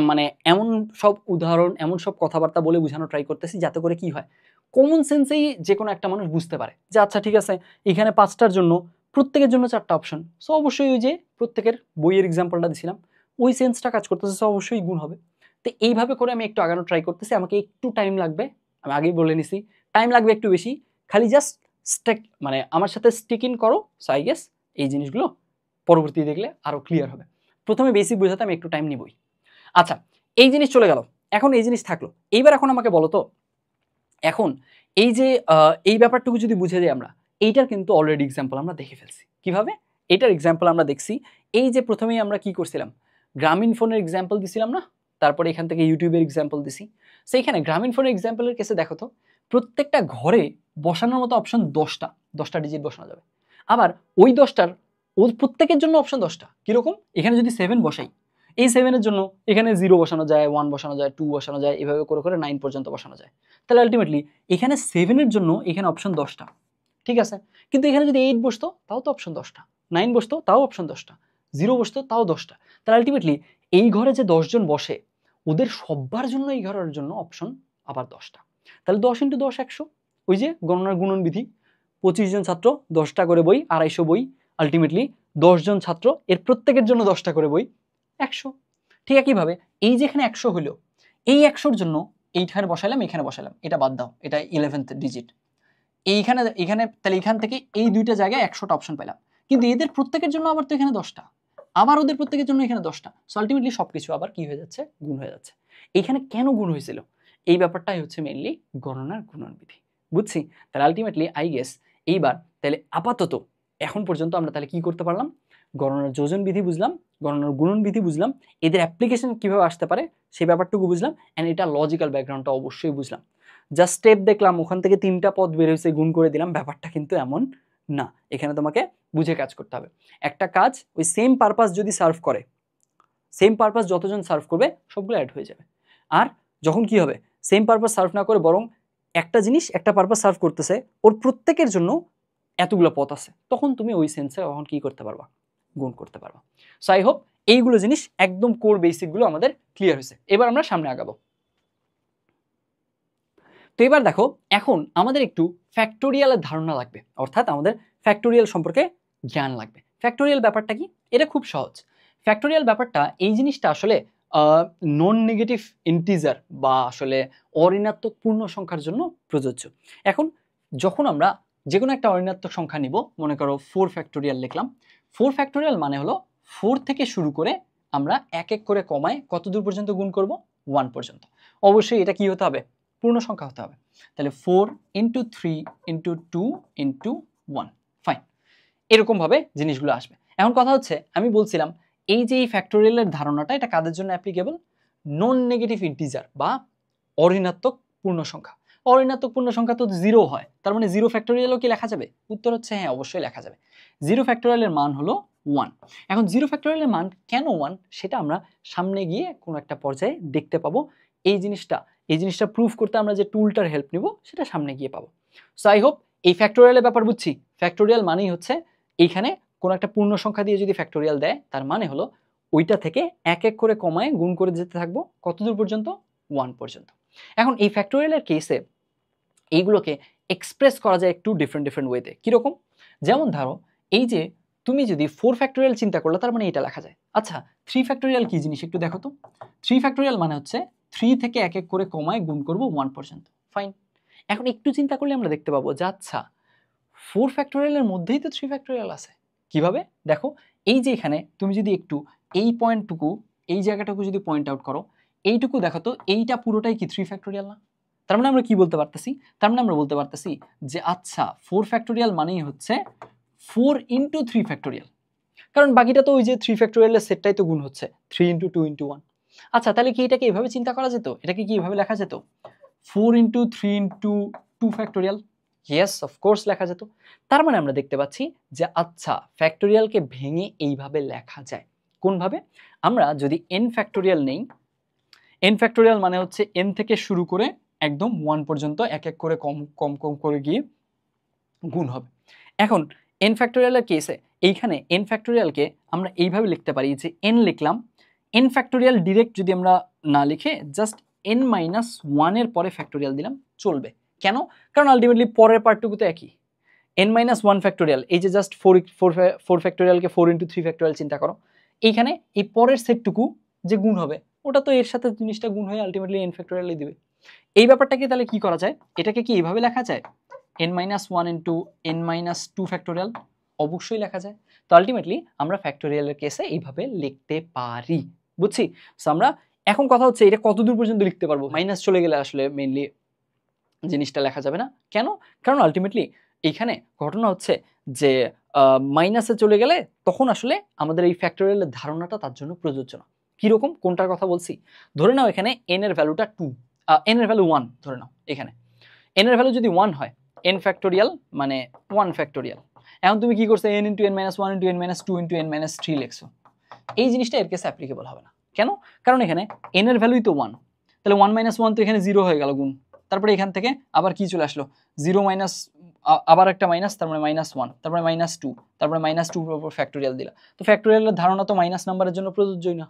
মানে এমন সব উদাহরণ, এমন সব কথাবার্তা বলে বোঝানো ট্রাই করতেছি যাতে করে কি হয়, কমন সেন্সেই যে কোনো একটা মানুষ বুঝতে পারে যে আচ্ছা ঠিক আছে এখানে 5টার জন্য প্রত্যেকের জন্য 4টা অপশন, সো অবশ্যই ওই যে প্রত্যেকের বইয়ের এক্সাম্পলটা দিছিলাম ওই সেন্সটা কাজ করতেছে, সো অবশ্যই গুণ হবে। তো এইভাবে করে আমি একটু আগানো ট্রাই করতেছি, আমাকে একটু টাইম লাগবে, আমি আগেই বলে নিছি টাইম লাগবে একটু বেশি, খালি জাস্ট মানে আমার সাথে স্টিক ইন করো, সো আই গেস এই জিনিসগুলো পরবর্তী দেখলে আরও ক্লিয়ার হবে। প্রথমে বেসিক বোঝাতে আমি একটু টাইম নিবই। আচ্ছা এই জিনিস চলে গেল, এখন এই জিনিস থাকলো। এইবার এখন আমাকে বলো তো, এখন এই যে এই ব্যাপারটুকু যদি বুঝে যাই আমরা, এইটার কিন্তু অলরেডি এক্সাম্পল আমরা দেখে ফেলছি। কিভাবে এটার এক্সাম্পল আমরা দেখছি, এই যে প্রথমেই আমরা কি করছিলাম, গ্রামীণ ফোনের এক্সাম্পল দিছিলাম না, তারপরে এখান থেকে ইউটিউবের এক্সাম্পল দিছি। সেইখানে গ্রামীণ ফোনের এক্সাম্পলের কেসে দেখো তো প্রত্যেকটা ঘরে বসানোর মতো অপশন 10টা ডিজিট বসানো যাবে। আবার ওই 10টার ওর প্রত্যেকের জন্য অপশন 10টা। কীরকম, এখানে যদি 7 বসাই, এই 7-এর জন্য এখানে 0 বসানো যায়, 1 বসানো যায়, 2 বসানো যায়, এভাবে করে করে 9 পর্যন্ত বসানো যায়। তাহলে আলটিমেটলি এখানে 7-এর জন্য এখানে অপশন 10টা, ঠিক আছে। কিন্তু এখানে যদি 8 বসতো তাও তো অপশন 10টা, 9 বসতো তাও অপশন 10টা, 0 বসতো তাও 10টা। তাহলে আলটিমেটলি এই ঘরে যে 10 জন বসে ওদের সবার জন্য এই ঘরের জন্য অপশন আবার 10টা। তাহলে 10 × 10 100, ওই যে গণনার গুণন বিধি, 25 জন ছাত্র 10টা করে বই, 250 বই, আলটিমেটলি 10 জন ছাত্র এর প্রত্যেকের জন্য 10টা করে বই, 100। ঠিক একইভাবে এই যে এখানে 100 হলো, এই 100-র জন্য এইখানে বসাইলাম, এখানে বসাইলাম, এটা বাদ দাও, এটা 11th ডিজিট, এইখানে এখানে তাহলে এখান থেকে এই দুইটা জায়গায় 100টা অপশন পেলাম। কিন্তু এদের প্রত্যেকের জন্য আবার তো এখানে 10টা, আবার ওদের প্রত্যেকের জন্য এখানে 10টা, সো আলটিমেটলি সবকিছু আবার কি হয়ে যাচ্ছে, গুণ হয়ে যাচ্ছে। এইখানে কেন গুণ হয়েছিল, এই ব্যাপারটাই হচ্ছে মেইনলি গণনার গুণন বিধি, বুঝছি। তাহলে আলটিমেটলি আই গেস এইবার তাহলে আপাতত এখন পর্যন্ত আমরা তাহলে কি করতে পারলাম, গণনার যোজন বিধি বুঝলাম, গণনার গুণন বিধি বুঝলাম, এদের অ্যাপ্লিকেশন কিভাবে আসতে পারে সেই ব্যাপারটুকু বুঝলাম, অ্যান্ড এটা লজিক্যাল ব্যাকগ্রাউন্ডটা অবশ্যই বুঝলাম। জাস্ট স্টেপ দেখলাম, ওখান থেকে 3টা পদ বের হয়েছে, গুণ করে দিলাম, ব্যাপারটা কিন্তু এমন না। এখানে তোমাকে বুঝে কাজ করতে হবে। একটা কাজ ওই সেম পারপাস যদি সার্ভ করে, সেম পারপাস যতজন সার্ভ করবে সবগুলো অ্যাড হয়ে যাবে। আর যখন কি হবে, সেম পারপাস সার্ভ না করে বরং একটা জিনিস একটা পারপাস সার্ভ করতেছে, ওর প্রত্যেকের জন্য এতগুলো পথ আছে, তখন তুমি ওই সেন্সে তখন কি করতে পারবা, গুণ করতে পারবা। সো আই হোপ এইগুলো জিনিস একদম কোর বেসিকগুলো আমাদের ক্লিয়ার হয়েছে। এবার আমরা সামনে আগাবো। তো এবার দেখো, এখন আমাদের একটু ফ্যাক্টোরিয়ালের ধারণা লাগবে, অর্থাৎ আমাদের ফ্যাক্টোরিয়াল সম্পর্কে জ্ঞান লাগবে। ফ্যাক্টোরিয়াল ব্যাপারটা কি? এটা খুব সহজ। ফ্যাক্টোরিয়াল ব্যাপারটা এই জিনিসটা আসলে নন নেগেটিভ ইন্টিজার বা আসলে অঋণাত্মক পূর্ণ সংখ্যার জন্য প্রযোজ্য। এখন যখন আমরা যে কোনো একটা অঋণাত্মক সংখ্যা নিব, মনে করো 4 ফ্যাক্টোরিয়াল লিখলাম। 4 ফ্যাক্টোরিয়াল মানে হলো 4 থেকে শুরু করে আমরা এক এক করে কমায় কত দূর পর্যন্ত গুণ করব? 1 পর্যন্ত। অবশ্যই এটা কি হতে হবে? পূর্ণ সংখ্যা হতে হবে। তাহলে 4 × 3 × 2 × 1, ফাইন। এরকমভাবে জিনিসগুলো আসবে। এখন কথা হচ্ছে, আমি বলছিলাম এই যে এই ফ্যাক্টোরিয়ালের ধারণাটা, এটা কাদের জন্য অ্যাপ্লিকেবল? নন নেগেটিভ ইন্টিজার বা অঋণাত্মক পূর্ণ সংখ্যা। অঋণাত্মক পূর্ণ সংখ্যা তো 0 হয়, তার মানে 0 ফ্যাক্টোরিয়ালও কি লেখা যাবে? উত্তর হচ্ছে হ্যাঁ, অবশ্যই লেখা যাবে। 0 ফ্যাক্টোরিয়ালের মান হলো 1। এখন 0 ফ্যাক্টোরিয়ালের মান কেন 1 সেটা আমরা সামনে গিয়ে কোনো একটা পর্যায়ে দেখতে পাবো। এই জিনিসটা প্রুফ করতে আমরা যে টুলটার হেল্প নিব সেটা সামনে গিয়ে পাবো। সো আই হোপ এই ফ্যাক্টোরিয়ালের ব্যাপার বুঝছি। ফ্যাক্টোরিয়াল মানেই হচ্ছে এইখানে কোনো একটা পূর্ণ সংখ্যা দিয়ে যদি ফ্যাক্টোরিয়াল দেয়, তার মানে হলো ওইটা থেকে এক এক করে কমায় গুণ করে যেতে থাকবো কতদূর পর্যন্ত? 1 পর্যন্ত। এখন এই ফ্যাক্টোরিয়ালের কেসে এইগুলোকে এক্সপ্রেস করা যায় একটু ডিফারেন্ট ওয়েতে। কীরকম? যেমন ধরো, এই যে তুমি যদি 4 ফ্যাক্টোরিয়াল চিন্তা করলে, তার মানে এটা লেখা যায়। আচ্ছা, 3 ফ্যাক্টোরিয়াল কি জিনিস একটু দেখো তো। 3 ফ্যাক্টোরিয়াল মানে হচ্ছে 3 থেকে এক এক করে কমায় গুণ করব 1 পর্যন্ত, ফাইন। এখন একটু চিন্তা করলে আমরা দেখতে পাবো যে আচ্ছা, 4 ফ্যাক্টোরিয়ালের মধ্যেই তো 3 ফ্যাক্টোরিয়াল আছে। কিভাবে? দেখো, এই যে এখানে তুমি যদি একটু এই পয়েন্টটুকু, এই জায়গাটুকু যদি পয়েন্ট আউট করো, এইটুকু দেখো তো, এইটা পুরোটাই কি 3 ফ্যাক্টোরিয়াল না? তার মানে আমরা কি বলতে পারতেছি? তার মানে আমরা বলতে পারতেছি যে আচ্ছা, 4 ফ্যাক্টোরিয়াল মানেই হচ্ছে 4 × 3 ফ্যাক্টোরিয়াল। কারণ বাকিটা তো ওই যে 3 ফ্যাক্টোরিয়ালের সেটটাই তো গুণ হচ্ছে 3 × 2 × 1। আচ্ছা, তাহলে কি এটাকে এভাবে চিন্তা করা যেত? এটাকে কি এভাবে লেখা যেত? 4 × 3 × 2 ফ্যাক্টোরিয়াল? ইয়েস, অফকোর্স লেখা যেত। তার মানে আমরা দেখতে পাচ্ছি যে আচ্ছা, ফ্যাক্টোরিয়ালকে ভেঙে এইভাবে লেখা যায়। কোনভাবে? আমরা যদি n ফ্যাক্টোরিয়াল নেই, n ফ্যাক্টোরিয়াল মানে হচ্ছে n থেকে শুরু করে একদম 1 পর্যন্ত এক এক করে কম কম কম করে গিয়ে গুণ হবে। এখন n ফ্যাক্টোরিয়ালের কেসে এইখানে n ফ্যাক্টোরিয়ালকে আমরা এইভাবে লিখতে পারি যে n লিখলাম, n ফ্যাক্টোরিয়াল ডিরেক্ট যদি আমরা না লিখে জাস্ট n - 1 এর পরে ফ্যাক্টোরিয়াল দিলাম চলবে। কেন? কারণ আলটিমেটলি পরের পার্টটুকু তো একই। n - 1 ফ্যাক্টোরিয়াল, এই যে জাস্ট 4 ফ্যাক্টোরিয়ালকে 4 × 3 ফ্যাক্টোরিয়াল চিন্তা করো। এইখানে এই পরের সেটটুকু যে গুণ হবে, ওটা তো এর সাথে জিনিসটা গুণ হয়ে আলটিমেটলি n ফ্যাক্টোরিয়ালই দিবে। এই ব্যাপারটাকে তাহলে কি করা যায়? এটাকে কি এইভাবে লেখা যায়? n - 1 × n - 2 factorial? অবশ্যই লেখা যায়। তো আলটিমেটলি আমরা ফ্যাক্টোরিয়ালের কেসে এইভাবে লিখতে পারি, বুঝছি? সো আমরা এখন কথা হচ্ছে এটা কতদূর পর্যন্ত লিখতে পারবো? মাইনাস চলে গেলে আসলে মেইনলি জিনিসটা লেখা যাবে না। কেন? কারণ আলটিমেটলি এইখানে ঘটনা হচ্ছে যে মাইনাসে চলে গেলে তখন আসলে আমাদের এই ফ্যাক্টোরিয়ালের ধারণাটা তার জন্য প্রযোজ্য না। কীরকম? কোনটার কথা বলছি? ধরে নাও এখানে n এর ভ্যালুটা 2, n এর ভ্যালু 1 ধরে নাও। এখানে n এর ভ্যালু যদি 1 হয়, n ফ্যাক্টোরিয়াল মানে 1 ফ্যাক্টোরিয়াল। এখন তুমি কি করছো? n × n - 1 × n - 2 × n - 3 লিখছো। এই জিনিসটা এর কেসে অ্যাপ্লিকেবল হবে না। কেন? কারণ এখানে n এর ভ্যালুই তো 1, তাহলে 1 - 1 তো এখানে 0 হয়ে গেল গুণ। তারপরে এখান থেকে আবার কি চলে আসলো? 0 মাইনাস, আবার একটা মাইনাস, তারপরে -1, তারপরে -2, তারপরে -2 উপর ফ্যাক্টোরিয়াল দিলা। তো ফ্যাক্টোরিয়ালের ধারণা তো মাইনাস নাম্বারের জন্য প্রযোজ্যই না।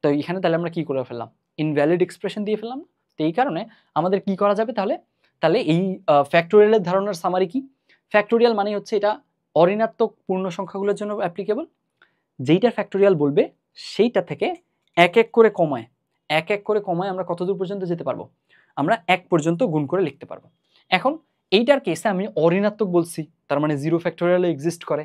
তো এখানে তাহলে আমরা কি করে ফেললাম? ইনভ্যালিড এক্সপ্রেশন দিয়ে ফেললাম। তো এই কারণে আমাদের কি করা যাবে তাহলে? তাহলে এই ফ্যাক্টোরিয়ালের ধারণার সামারি কি? ফ্যাক্টোরিয়াল মানে হচ্ছে এটা অঋণাত্মক পূর্ণ সংখ্যাগুলোর জন্য অ্যাপ্লিকেবল। যেইটার ফ্যাক্টোরিয়াল বলবে সেইটা থেকে এক এক করে কমায় আমরা কতদূর পর্যন্ত যেতে পারবো? আমরা 1 পর্যন্ত গুণ করে লিখতে পারবো। এখন এইটার কেসে আমি অঋণাত্মক বলছি, তার মানে 0 ফ্যাক্টোরিয়াল এক্সিস্ট করে,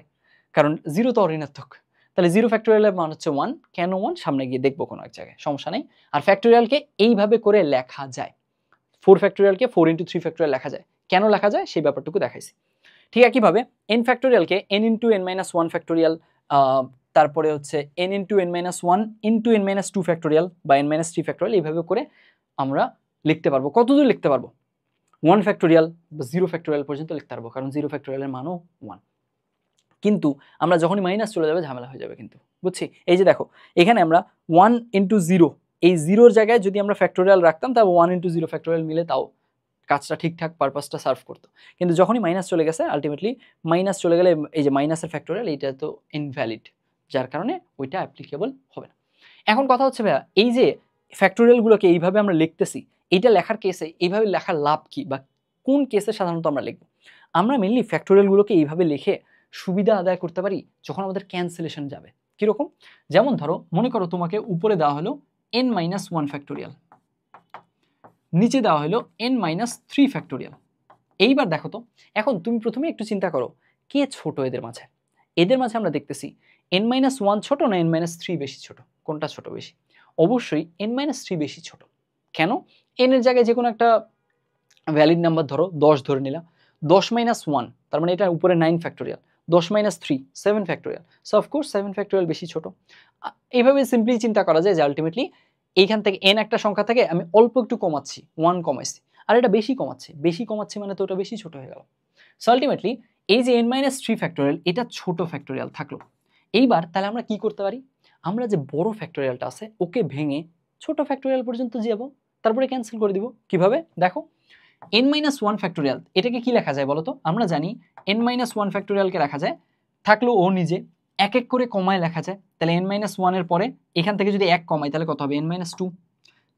কারণ 0 তো অঋণাত্মক। তাহলে 0 ফ্যাক্টোরিয়ালের মান হচ্ছে 1। কেন 1? সামনে গিয়ে দেখবো কোনো এক জায়গায়, সমস্যা নেই। আর ফ্যাক্টোরিয়ালকে এইভাবে করে লেখা যায়। 4 ফ্যাক্টোরিয়ালকে 4 × 3 ফ্যাক্টোরিয়াল লেখা যায়। কেন লেখা যায় সেই ব্যাপারটুকু দেখাইছি। ঠিক একইভাবে n ফ্যাক্টোরিয়ালকে n × n - 1 ফ্যাক্টোরিয়াল, তারপরে হচ্ছে n × n - 1 × n - 2 ফ্যাক্টোরিয়াল বা n - 3 ফ্যাক্টোরিয়াল, এইভাবে করে আমরা লিখতে পারবো। কতদূর লিখতে পারবো? 1 ফ্যাক্টোরিয়াল বা 0 ফ্যাক্টোরিয়াল পর্যন্ত লিখতে পারবো, কারণ 0 ফ্যাক্টোরিয়ালের মানও 1। কিন্তু আমরা যখনই মাইনাস চলে যাবে ঝামেলা হয়ে যাবে কিন্তু, বুঝছি? এই যে দেখো এখানে আমরা 1 ইন্টু 0, এই 0-র জায়গায় যদি আমরা ফ্যাক্টোরিয়াল রাখতাম তাহলে 1 ইন্টু 0 ফ্যাক্টোরিয়াল মিলে তাও কাজটা ঠিকঠাক পারপাসটা সার্ভ করতো। কিন্তু যখনই মাইনাস চলে গেছে, আলটিমেটলি মাইনাস চলে গেলে এই যে মাইনাসের ফ্যাক্টোরিয়াল এইটা তো ইনভ্যালিড, যার কারণে ওইটা অ্যাপ্লিকেবল হবে না। এখন কথা হচ্ছে ভাইয়া, এই যে ফ্যাক্টোরিয়ালগুলোকে এইভাবে আমরা লিখতেছি, এইটা লেখার কেসে এইভাবে লেখার লাভ কি, বা কোন কেসে সাধারণত আমরা লিখব? আমরা মেনলি ফ্যাক্টোরিয়ালগুলোকে এইভাবে লিখে সুবিধা আদায় করতে পারি যখন আমাদের ক্যান্সেলেশন যাবে। কীরকম? যেমন ধরো মনে করো তোমাকে উপরে দেওয়া হলো n-1 ফ্যাক্টোরিয়াল, নিচে দেওয়া হলো n-3 ফ্যাক্টোরিয়াল। এইবার দেখো তো, এখন তুমি প্রথমে একটু চিন্তা করো কে ছোট এদের মাঝে? এদের মাঝে আমরা দেখতেছি n-1 ছোট না n-3 বেশি ছোট? কোনটা ছোট বেশি? অবশ্যই n-3 বেশি ছোট। কেন? n এর জায়গায় যে কোনো একটা ভ্যালিড নাম্বার ধরো, 10 ধরে নিলাম, 10-1 তার মানে এটা উপরে 9 factorial, 10-3 7 factorial, so of course 7 factorial বেশি ছোট। এইভাবে সিম্পলি চিন্তা করা যায় যে আলটিমেটলি এইখান থেকে n একটা সংখ্যা থেকে আমি অল্প একটু কমাচ্ছি, 1 কমাইছি, আর এটা বেশি কমাচ্ছি মানে তো ওটা বেশি ছোট হয়ে গেল। সো আলটিমেটলি এই যে n-3 ফ্যাক্টোরিয়াল এটা ছোট ফ্যাক্টোরিয়াল থাকলো। এইবার তাহলে আমরা কি করতে পারি? আমরা যে বড় ফ্যাক্টোরিয়ালটা আছে ওকে ভেঙে ছোট ফ্যাক্টোরিয়াল পর্যন্ত যাব, তারপরে ক্যান্সেল করে দিব। কিভাবে? দেখো n-1 ফ্যাক্টোরিয়াল এটাকে কি লেখা যায় বলো তো? আমরা জানি n-1 ফ্যাক্টোরিয়ালকে লেখা যায়, থাকলো ও নিজে এক এক করে কমায় লেখা যায়। তাহলে n-1 এর পরে এখান থেকে যদি 1 কমাই তাহলে কত হবে? n-2।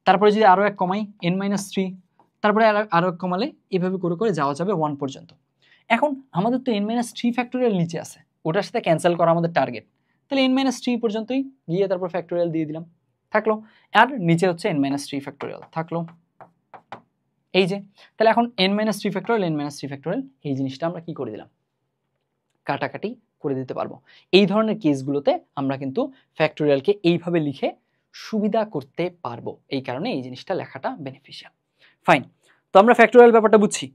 তারপরে যদি আরও 1 কমাই n-3, তারপরে আরও 1 কমালে এভাবে করে করে যাওয়া যাবে 1 পর্যন্ত। এখন আমাদের তো n-3 ফ্যাক্টোরিয়াল নিচে আছে, ওটার সাথে ক্যান্সেল করা আমাদের টার্গেট। তাহলে n-3 পর্যন্তই গিয়ে তারপর ফ্যাক্টোরিয়াল দিয়ে দিলাম, থাকলো। আর নিচে হচ্ছে n-3 ফ্যাক্টোরিয়াল থাকলো, এই যে। তাহলে এখন n-3 ফ্যাক্টোরিয়াল এই জিনিসটা আমরা কি করে দিলাম? কাটাকাটি করে দিতে পারবো। এই ধরনের কেসগুলোতে আমরা কিন্তু ফ্যাক্টোরিয়ালকে এইভাবে লিখে সুবিধা করতে পারবো, এই কারণে এই জিনিসটা লেখাটা বেনিফিশিয়াল। ফাইন, তো আমরা ফ্যাক্টোরিয়াল ব্যাপারটা বুঝছি।